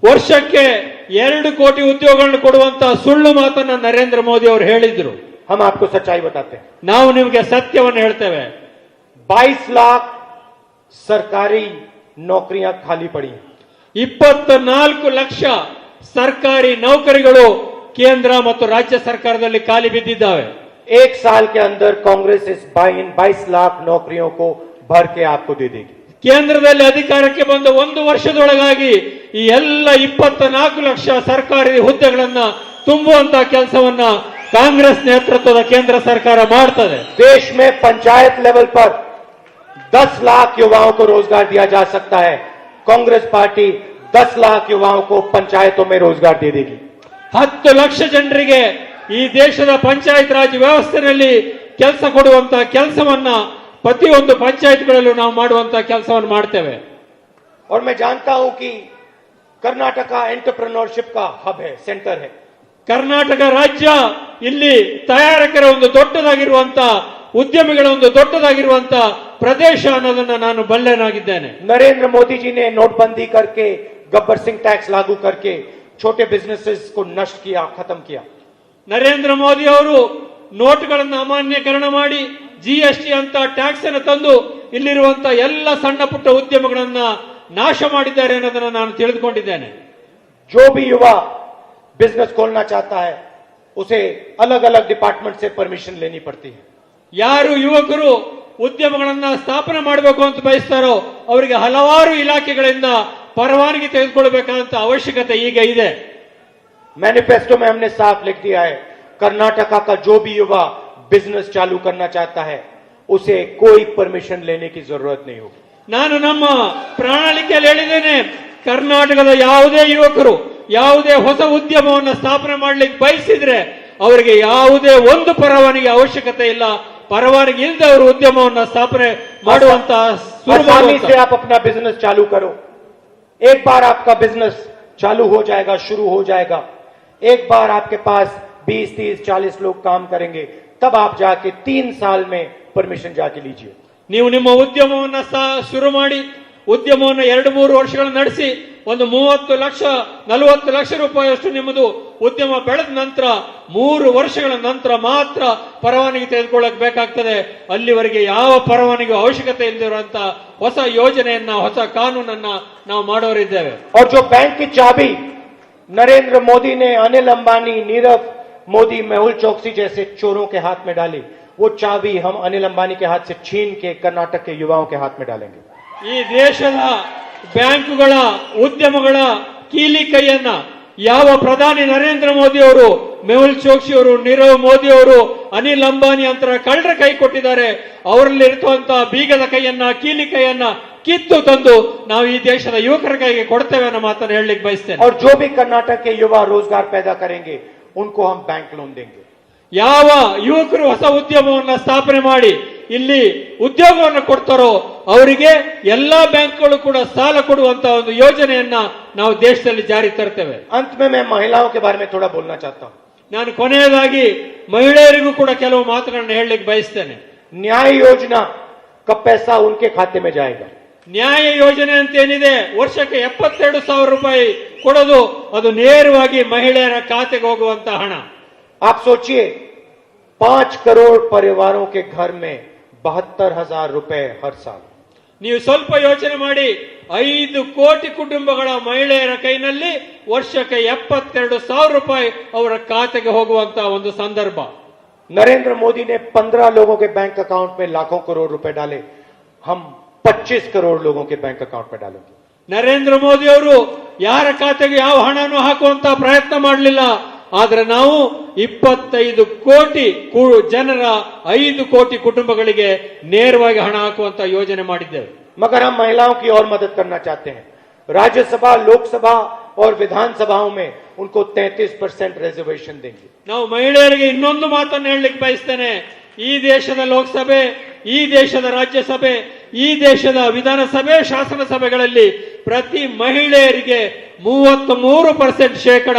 ವರ್ಷಕ್ಕೆ 2 ಕೋಟಿ ಉದ್ಯೋಗಗಳನ್ನು ಕೊಡುವಂತಹ ಸುಳ್ಳು ಮಾತನ್ನ ನರೇಂದ್ರ ಮೋದಿ ಅವರು ಹೇಳಿದ್ರು। हम आपको सच्चाई बताते हैं। ನಾವು ನಿಮಗೆ ಸತ್ಯವನ್ನು ಹೇಳ್ತೇವೆ। 22 लाख सरकारी नौकरियां खाली पड़ी। 24 ಲಕ್ಷ ಸರ್ಕಾರಿ ನೌಕರಿಗಳು ಕೇಂದ್ರ ಮತ್ತು ರಾಜ್ಯ ಸರ್ಕಾರದಲ್ಲಿ ಖಾಲಿ ಬಿದ್ದಿದ್ದಾವೆ। 1 साल के अंदर कांग्रेस इस 22 लाख नौकरियों को भर के आपको दे देगी। ಕೇಂದ್ರದಲ್ಲಿ ಅಧಿಕಾರಕ್ಕೆ ಬಂದ 1 ವರ್ಷದೊಳಗಾಗಿ ಈ ಎಲ್ಲ 24 ಲಕ್ಷ ಸರ್ಕಾರಿ ಹುದ್ದೆಗಳನ್ನ ತುಂಬುವಂತಹ ಕೆಲಸವನ್ನ ಕಾಂಗ್ರೆಸ್ ನೇತೃತ್ವದ ಕೇಂದ್ರ ಸರ್ಕಾರ ಮಾಡ್ತದೆ। देश में पंचायत लेवल पर 10 लाख युवाओं को रोजगार दिया जा सकता है। कांग्रेस पार्टी 10 लाख युवाओं को पंचायतों में रोजगार दे देगी। 10 ಲಕ್ಷ ಜನರಿಗೆ ಈ ದೇಶದ ಪಂಚಾಯತ್ ರಾಜ್ ವ್ಯವಸ್ಥೆಯಲ್ಲಿ ಕೆಲಸ ಕೊಡುವಂತಹ ಕೆಲಸವನ್ನ ಪ್ರತಿಯೊಂದು ಪಂಚಾಯತ್ಗಳಲ್ಲೂ ನಾವು ಮಾಡುವಂತಹ ಕೆಲಸವನ್ನು ಮಾಡ್ತೇವೆ। और मैं जानता हूं कि कर्नाटका एंटरप्रेन्योरशिप का हब है, सेंटर है। ಕರ್ನಾಟಕ ರಾಜ್ಯ ಇಲ್ಲಿ ತಯಾರಕರ ಒಂದು ದೊಡ್ಡದಾಗಿರುವಂತಹ ಉದ್ಯಮಿಗಳ ಒಂದು ದೊಡ್ಡದಾಗಿರುವಂತಹ ಪ್ರದೇಶ ಅನ್ನೋದನ್ನ ನಾನು ಬಲ್ಲೆನಾಗಿದ್ದೇನೆ। नरेंद्र मोदी जी ने नोटबंदी करके, गब्बर सिंह टैक्स लागू करके छोटे बिजनेसेस को नष्ट किया, खत्म किया। ನರೇಂದ್ರ ಮೋದಿ ಅವರು ನೋಟ್ಗಳನ್ನು ಅಮಾನ್ಯೀಕರಣ ಮಾಡಿ GST ಅಂತ ಟ್ಯಾಕ್ಸ್ ಅನ್ನು ತಂದು ಇಲ್ಲಿರುವಂತಹ ಎಲ್ಲ ಸಣ್ಣ ಪುಟ್ಟ ಉದ್ಯಮಗಳನ್ನ ನಾಶ ಮಾಡಿದ್ದಾರೆ ಅನ್ನೋದನ್ನ ನಾನು ತಿಳಿದುಕೊಂಡಿದ್ದೇನೆ। जो भी युवा बिजनेस खोलना चाहता है उसे अलग अलग डिपार्टमेंट से परमिशन लेनी पड़ती है। ಯಾರು ಯುವಕರು ಉದ್ಯಮಗಳನ್ನ ಸ್ಥಾಪನೆ ಮಾಡಬೇಕು ಅಂತ ಬಯಸ್ತಾರೋ ಅವರಿಗೆ ಹಲವಾರು ಇಲಾಖೆಗಳಿಂದ ಪರವಾನಗಿ ತೆಗೆದುಕೊಳ್ಳಬೇಕಾದಂತ ಅವಶ್ಯಕತೆ ಈಗ ಇದೆ. मैनिफेस्टो में हमने साफ लिख दिया है, कर्नाटका का जो भी युवा बिजनेस चालू करना चाहता है उसे कोई परमिशन लेने की जरूरत नहीं होगी. ನಾನು ನಮ್ಮ ಪ್ರಣಾಳಿಕೆಯಲ್ಲಿ ಹೇಳಿದ್ದೇನೆ, ಕರ್ನಾಟಕದ ಯಾವುದೇ ಯುವಕರು ಯಾವುದೇ ಹೊಸ ಉದ್ಯಮವನ್ನು ಸ್ಥಾಪನೆ ಮಾಡಲಿಕ್ಕೆ ಬಯಸಿದ್ರೆ ಅವರಿಗೆ ಯಾವುದೇ ಒಂದು ಪರವಾನಗಿ ಅವಶ್ಯಕತೆ ಇಲ್ಲ. ಪರವಾನಗಿ ಇಲ್ಲದೆ ಅವರು ಉದ್ಯಮವನ್ನು ಸ್ಥಾಪನೆ ಮಾಡುವಂತ आसानी से आप अपना बिजनेस चालू करो. एक बार आपका बिजनेस चालू हो जाएगा, शुरू हो जाएगा, एक बार आपके पास 20, 30, 40 लोग काम करेंगे, तब आप जाके 3 साल में परमिशन जाके लीजिए. ನೀವು ನಿಮ್ಮ ಉದ್ಯಮವನ್ನ ಶುರು ಮಾಡಿ ಉದ್ಯಮವನ್ನು 2-3 ವರ್ಷಗಳು ನಡೆಸಿ ಒಂದು 30 ಲಕ್ಷ 40 ಲಕ್ಷ ರೂಪಾಯಿಯಷ್ಟು ನಿಮ್ಮದು ಉದ್ಯಮ ಬೆಳೆದ ನಂತರ 3 ವರ್ಷಗಳ ನಂತರ ಮಾತ್ರ ಪರವಾನಗಿ ತೆಗೆದುಕೊಳ್ಳಕ್ಕೆ ಬೇಕಾಗ್ತದೆ. ಅಲ್ಲಿವರೆಗೆ ಯಾವ ಪರವಾನಗಿ ಅವಶ್ಯಕತೆ ಇಲ್ಲದಿರುವಂತ ಹೊಸ ಯೋಜನೆಯನ್ನ ಹೊಸ ಕಾನೂನನ್ನ ನಾವು ಮಾಡೋರಿದ್ದೇವೆ. और जो बैंक की चाबी नरेंद्र मोदी ने अनिल अंबानी, नीरव मोदी, मेहुल चोकसी जैसे चोरों के हाथ में डाली, वो चाबी हम अनिल अंबानी के हाथ से छीन के कर्नाटक के युवाओं के हाथ में डालेंगे. ಈ ದೇಶದ ಬ್ಯಾಂಕುಗಳ ಉದ್ಯಮಗಳ ಕೀಲಿ ಕೈಯನ್ನ ಯಾವ ಪ್ರಧಾನಿ ನರೇಂದ್ರ ಮೋದಿ ಅವರು, ಮೆಹುಲ್ ಚೋಕ್ಸಿ ಅವರು, ನೀರವ್ ಮೋದಿ ಅವರು, ಅನಿಲ್ ಅಂಬಾನಿ ಅಂತರ ಕಳ್ಳರ ಕೈ ಕೊಟ್ಟಿದ್ದಾರೆ, ಅವರಲ್ಲಿ ಇರುವಂತಹ ಬೀಗದ ಕೈಯನ್ನ ಕೀಲಿ ಕೈಯನ್ನ ಕಿತ್ತು ತಂದು ನಾವು ಈ ದೇಶದ ಯುವಕರ ಕೈಗೆ ಕೊಡ್ತೇವೆ ಅನ್ನೋ ಮಾತನ್ನು ಹೇಳಲಿಕ್ಕೆ ಬಯಸ್ತೇನೆ. और जो भी कर्नाटक के युवा रोजगार पैदा करेंगे उनको हम बैंक लोन देंगे. ಯಾವ ಯುವಕರು ಹೊಸ ಉದ್ಯಮವನ್ನ ಸ್ಥಾಪನೆ ಮಾಡಿ ಇಲ್ಲಿ ಉದ್ಯೋಗವನ್ನು ಕೊಡ್ತಾರೋ ಅವರಿಗೆ ಎಲ್ಲಾ ಬ್ಯಾಂಕ್ಗಳು ಕೂಡ ಸಾಲ ಕೊಡುವಂತ ಒಂದು ಯೋಜನೆಯನ್ನ ನಾವು ದೇಶದಲ್ಲಿ ಜಾರಿ ತರ್ತೇವೆ. अंत में मैं महिलाओं के बारे में थोड़ा बोलना चाहता हूं. ನಾನು ಕೊನೆಯದಾಗಿ ಮಹಿಳೆಯರಿಗೂ ಕೂಡ ಕೆಲವು ಮಾತುಗಳನ್ನು ಹೇಳಲಿಕ್ಕೆ ಬಯಸ್ತೇನೆ. न्याय योजना का पैसा उनके खाते में जाएगा. ನ್ಯಾಯ ಯೋಜನೆ ಅಂತ ಏನಿದೆ, ವರ್ಷಕ್ಕೆ 72,000 ರೂಪಾಯಿ ಕೊಡೋದು, ಅದು ನೇರವಾಗಿ ಮಹಿಳೆಯರ ಖಾತೆಗೆ ಹೋಗುವಂತ ಹಣ. आप सोचिए, 5 करोड़ परिवारों के घर में 72,000 रुपए हर साल. ನೀವು ಸ್ವಲ್ಪ ಯೋಚನೆ ಮಾಡಿ, 5 ಕೋಟಿ ಕುಟುಂಬಗಳ ಮಹಿಳೆಯರ ಕೈನಲ್ಲಿ ವರ್ಷಕ್ಕೆ 72,000 ರೂಪಾಯಿ ಅವರ ಖಾತೆಗೆ ಹೋಗುವಂತ ಒಂದು ಸಂದರ್ಭ. नरेंद्र मोदी ने 15 लोगों के बैंक अकाउंट में लाखों करोड़ रुपए डाले, हम 25 करोड़ लोगों के बैंक अकाउंट में डालेंगे. ನರೇಂದ್ರ ಮೋದಿ ಅವರು ಯಾರ ಖಾತೆಗೆ ಯಾವ ಹಣನೂ ಹಾಕುವಂತ ಪ್ರಯತ್ನ ಮಾಡಲಿಲ್ಲ, ಆದ್ರೆ ನಾವು 25 ಕೋಟಿ ಜನರ 5 ಕೋಟಿ ಕುಟುಂಬಗಳಿಗೆ ನೇರವಾಗಿ ಹಣ ಹಾಕುವಂತ ಯೋಜನೆ ಮಾಡಿದ್ದೇವೆ. मगर हम महिलाओं की और मदद करना चाहते हैं. राज्यसभा, लोकसभा और विधानसभाओं में उनको 33% रिजर्वेशन देंगे. ನಾವು ಮಹಿಳೆಯರಿಗೆ ಇನ್ನೊಂದು ಮಾತನ್ನು ಹೇಳಲಿಕ್ಕೆ ಬಯಸ್ತೇನೆ. ಈ ದೇಶದ ಲೋಕಸಭೆ, ಈ ದೇಶದ ರಾಜ್ಯಸಭೆ, ಈ ದೇಶದ ವಿಧಾನಸಭೆ, ಶಾಸನ ಸಭೆಗಳಲ್ಲಿ ಪ್ರತಿ ಮಹಿಳೆಯರಿಗೆ 33% ಶೇಕಡ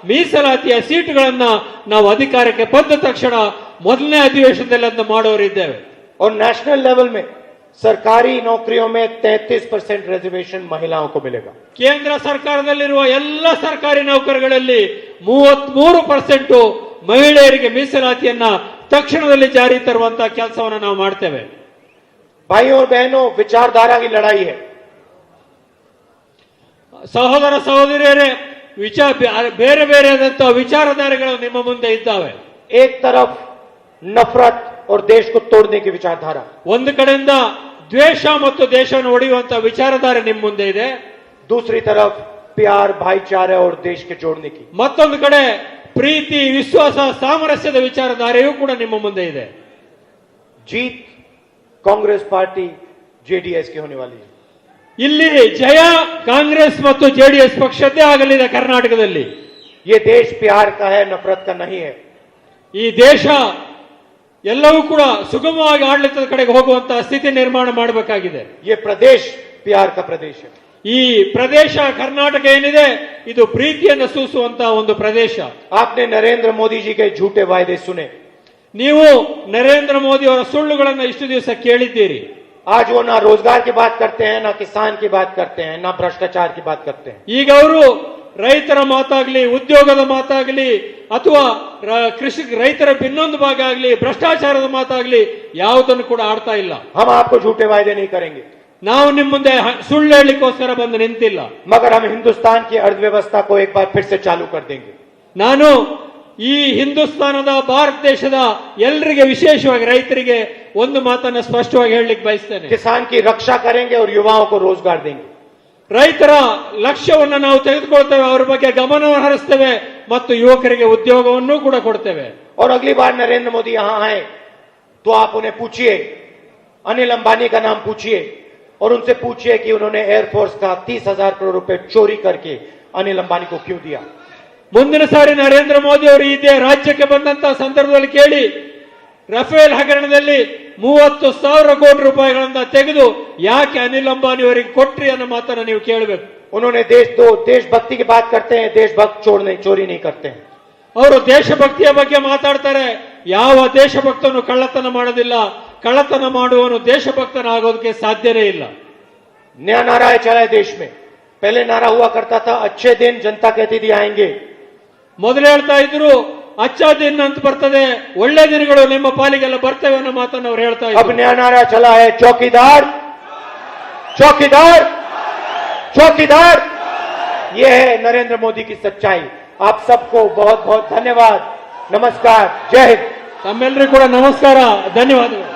ಮೀಸಲಾತಿಯ ಸೀಟುಗಳನ್ನ ನಾವು ಅಧಿಕಾರಕ್ಕೆ ಬಂದ ತಕ್ಷಣ ಮೊದಲನೇ ಅಧಿವೇಶನದಲ್ಲಿ ಅದನ್ನು ಮಾಡೋರಿದ್ದೇವೆ. और नेशनल लेवल में सरकारी नौकरियों में 33% रिजर्वेशन महिलाओं को मिलेगा. ಕೇಂದ್ರ ಸರ್ಕಾರದಲ್ಲಿರುವ ಎಲ್ಲ ಸರ್ಕಾರಿ ನೌಕರಗಳಲ್ಲಿ 33% ಮಹಿಳೆಯರಿಗೆ ಮೀಸಲಾತಿಯನ್ನ ತಕ್ಷಣದಲ್ಲಿ ಜಾರಿ ತರುವಂತಹ ಕೆಲಸವನ್ನು ನಾವು ಮಾಡ್ತೇವೆ. भाइयों और बहनों, विचारधारा की लड़ाई है. ಸಹೋದರ ಸಹೋದರಿಯರೇ, ಬೇರೆ ಬೇರೆಯಾದಂತಹ ವಿಚಾರಧಾರೆಗಳು ನಿಮ್ಮ ಮುಂದೆ ಇದ್ದಾವೆ. एक तरफ नफरत और देश को तोड़ने की विचारधारा, ಒಂದು ಕಡೆಯಿಂದ ದ್ವೇಷ ಮತ್ತು ದೇಶವನ್ನು ಒಡೆಯುವಂತಹ ವಿಚಾರಧಾರೆ ನಿಮ್ಮ ಮುಂದೆ ಇದೆ. दूसरी तरफ प्यार, भाईचारा और देश के जोड़ने की. ಮತ್ತೊಂದು ಕಡೆ ಪ್ರೀತಿ, ವಿಶ್ವಾಸ, ಸಾಮರಸ್ಯದ ವಿಚಾರಧಾರೆಯೂ ಕೂಡ ನಿಮ್ಮ ಮುಂದೆ ಇದೆ. जीत कांग्रेस पार्टी जेडीएस की होने वाली है. ಇಲ್ಲಿ ಜಯ ಕಾಂಗ್ರೆಸ್ ಮತ್ತು ಜೆಡಿಎಸ್ ಪಕ್ಷದ್ದೇ ಆಗಲಿದೆ ಕರ್ನಾಟಕದಲ್ಲಿ. ये देश प्यार का है, नफरत का नहीं है. ಈ ದೇಶ ಎಲ್ಲವೂ ಕೂಡ ಸುಗಮವಾಗಿ ಆಡಳಿತದ ಕಡೆಗೆ ಹೋಗುವಂತಹ ಸ್ಥಿತಿ ನಿರ್ಮಾಣ ಮಾಡಬೇಕಾಗಿದೆ. ये प्रदेश प्यार का प्रदेश है. ಈ ಪ್ರದೇಶ ಕರ್ನಾಟಕ ಏನಿದೆ, ಇದು ಪ್ರೀತಿಯನ್ನು ಸೂಸುವಂತಹ ಒಂದು ಪ್ರದೇಶ. आपने नरेंद्र मोदी जी के झूठे वायदे सुने. ನೀವು ನರೇಂದ್ರ ಮೋದಿ ಅವರ ಸುಳ್ಳುಗಳನ್ನು ಇಷ್ಟು ದಿವಸ ಕೇಳಿದ್ದೀರಿ. आज वो ना रोजगार की बात करते हैं, ना किसान की बात करते हैं, ना भ्रष्टाचार की बात करते हैं. ಈಗ ಅವರು ರೈತರ ಮಾತಾಗ್ಲಿ, ಉದ್ಯೋಗದ ಮಾತಾಗ್ಲಿ, ಅಥವಾ ರೈತರ ಇನ್ನೊಂದು ಭಾಗ ಆಗ್ಲಿ, ಭ್ರಷ್ಟಾಚಾರದ ಮಾತಾಗ್ಲಿ ಯಾವುದನ್ನು ಕೂಡ ಆಡ್ತಾ ಇಲ್ಲ. हम आपको झूठे वायदे नहीं करेंगे. ನಾವು ನಿಮ್ಮ ಮುಂದೆ ಸುಳ್ಳು ಹೇಳಲಿಕ್ಕೋಸ್ಕರ ಬಂದು ನಿಂತಿಲ್ಲ. मगर हम हिंदुस्तान की अर्थव्यवस्था को एक बार फिर से चालू कर देंगे. ನಾನು ಈ ಹಿಂದೂಸ್ತಾನದ ಭಾರತ ದೇಶದ ಎಲ್ಲರಿಗೆ ವಿಶೇಷವಾಗಿ ರೈತರಿಗೆ ಒಂದು ಮಾತನ್ನ ಸ್ಪಷ್ಟವಾಗಿ ಹೇಳಲಿಕ್ಕೆ ಬಯಸ್ತೇನೆ. किसान की रक्षा करेंगे और युवाओं को रोजगार देंगे. ರೈತರ ಲಕ್ಷ್ಯವನ್ನು ನಾವು ತೆಗೆದುಕೊಳ್ತೇವೆ, ಅವರ ಬಗ್ಗೆ ಗಮನವನ್ನು ಹರಿಸ್ತೇವೆ ಮತ್ತು ಯುವಕರಿಗೆ ಉದ್ಯೋಗವನ್ನು ಕೂಡ ಕೊಡ್ತೇವೆ. और अगली बार नरेंद्र मोदी यहां आए तो आप उन्हें पूछिए, अनिल अंबानी का नाम पूछिए और उनसे पूछिए कि उन्होंने एयरफोर्स का 30,000 करोड़ रुपए चोरी करके अनिल अंबानी को क्यों दिया. ಮುಂದಿನ ಸಾರಿ ನರೇಂದ್ರ ಮೋದಿ ಅವರು ಇದೇ ರಾಜ್ಯಕ್ಕೆ ಬಂದಂತಹ ಸಂದರ್ಭದಲ್ಲಿ ಕೇಳಿ, ರಫೇಲ್ ಹಗರಣದಲ್ಲಿ 30,000 ಕೋಟಿ ರೂಪಾಯಿಗಳನ್ನ ತೆಗೆದು ಯಾಕೆ ಅನಿಲ್ ಅಂಬಾನಿ ಅವರಿಗೆ ಕೊಟ್ರಿ ಅನ್ನೋ ಮಾತನ್ನ ನೀವು ಕೇಳಬೇಕು. उन्होंने देशभक्ति की बात करते हैं, देशभक्त चोरी नहीं करते हैं. ಅವರು ದೇಶಭಕ್ತಿಯ ಬಗ್ಗೆ ಮಾತಾಡ್ತಾರೆ. ಯಾವ ದೇಶಭಕ್ತನು ಕಳ್ಳತನ ಮಾಡೋದಿಲ್ಲ, ಕಳ್ಳತನ ಮಾಡುವವನು ದೇಶಭಕ್ತನಾಗೋದಕ್ಕೆ ಸಾಧ್ಯನೇ ಇಲ್ಲ. नया नारा है चला है देश में. पहले नारा हुआ करता था अच्छे दिन, जनता कहती थी आएंगे. ಮೊದಲು ಹೇಳ್ತಾ ಇದ್ರು ಅಚ್ಚಾ ದಿನ ಅಂತ ಬರ್ತದೆ, ಒಳ್ಳೆ ದಿನಗಳು ನಿಮ್ಮ ಪಾಲಿಗೆಲ್ಲ ಬರ್ತವೆ ಅನ್ನೋ ಮಾತನ್ನು ಅವ್ರು ಹೇಳ್ತಾ अब ಇದ್ರು. नया नारा चला है चौकीदार चौकीदार चौकीदार. ये है नरेंद्र मोदी की सच्चाई. आप सबको बहुत बहुत धन्यवाद. नमस्कार. जय हिंद. ತಮ್ಮೆಲ್ಲರಿಗೂ ಕೂಡ ನಮಸ್ಕಾರ, ಧನ್ಯವಾದಗಳು.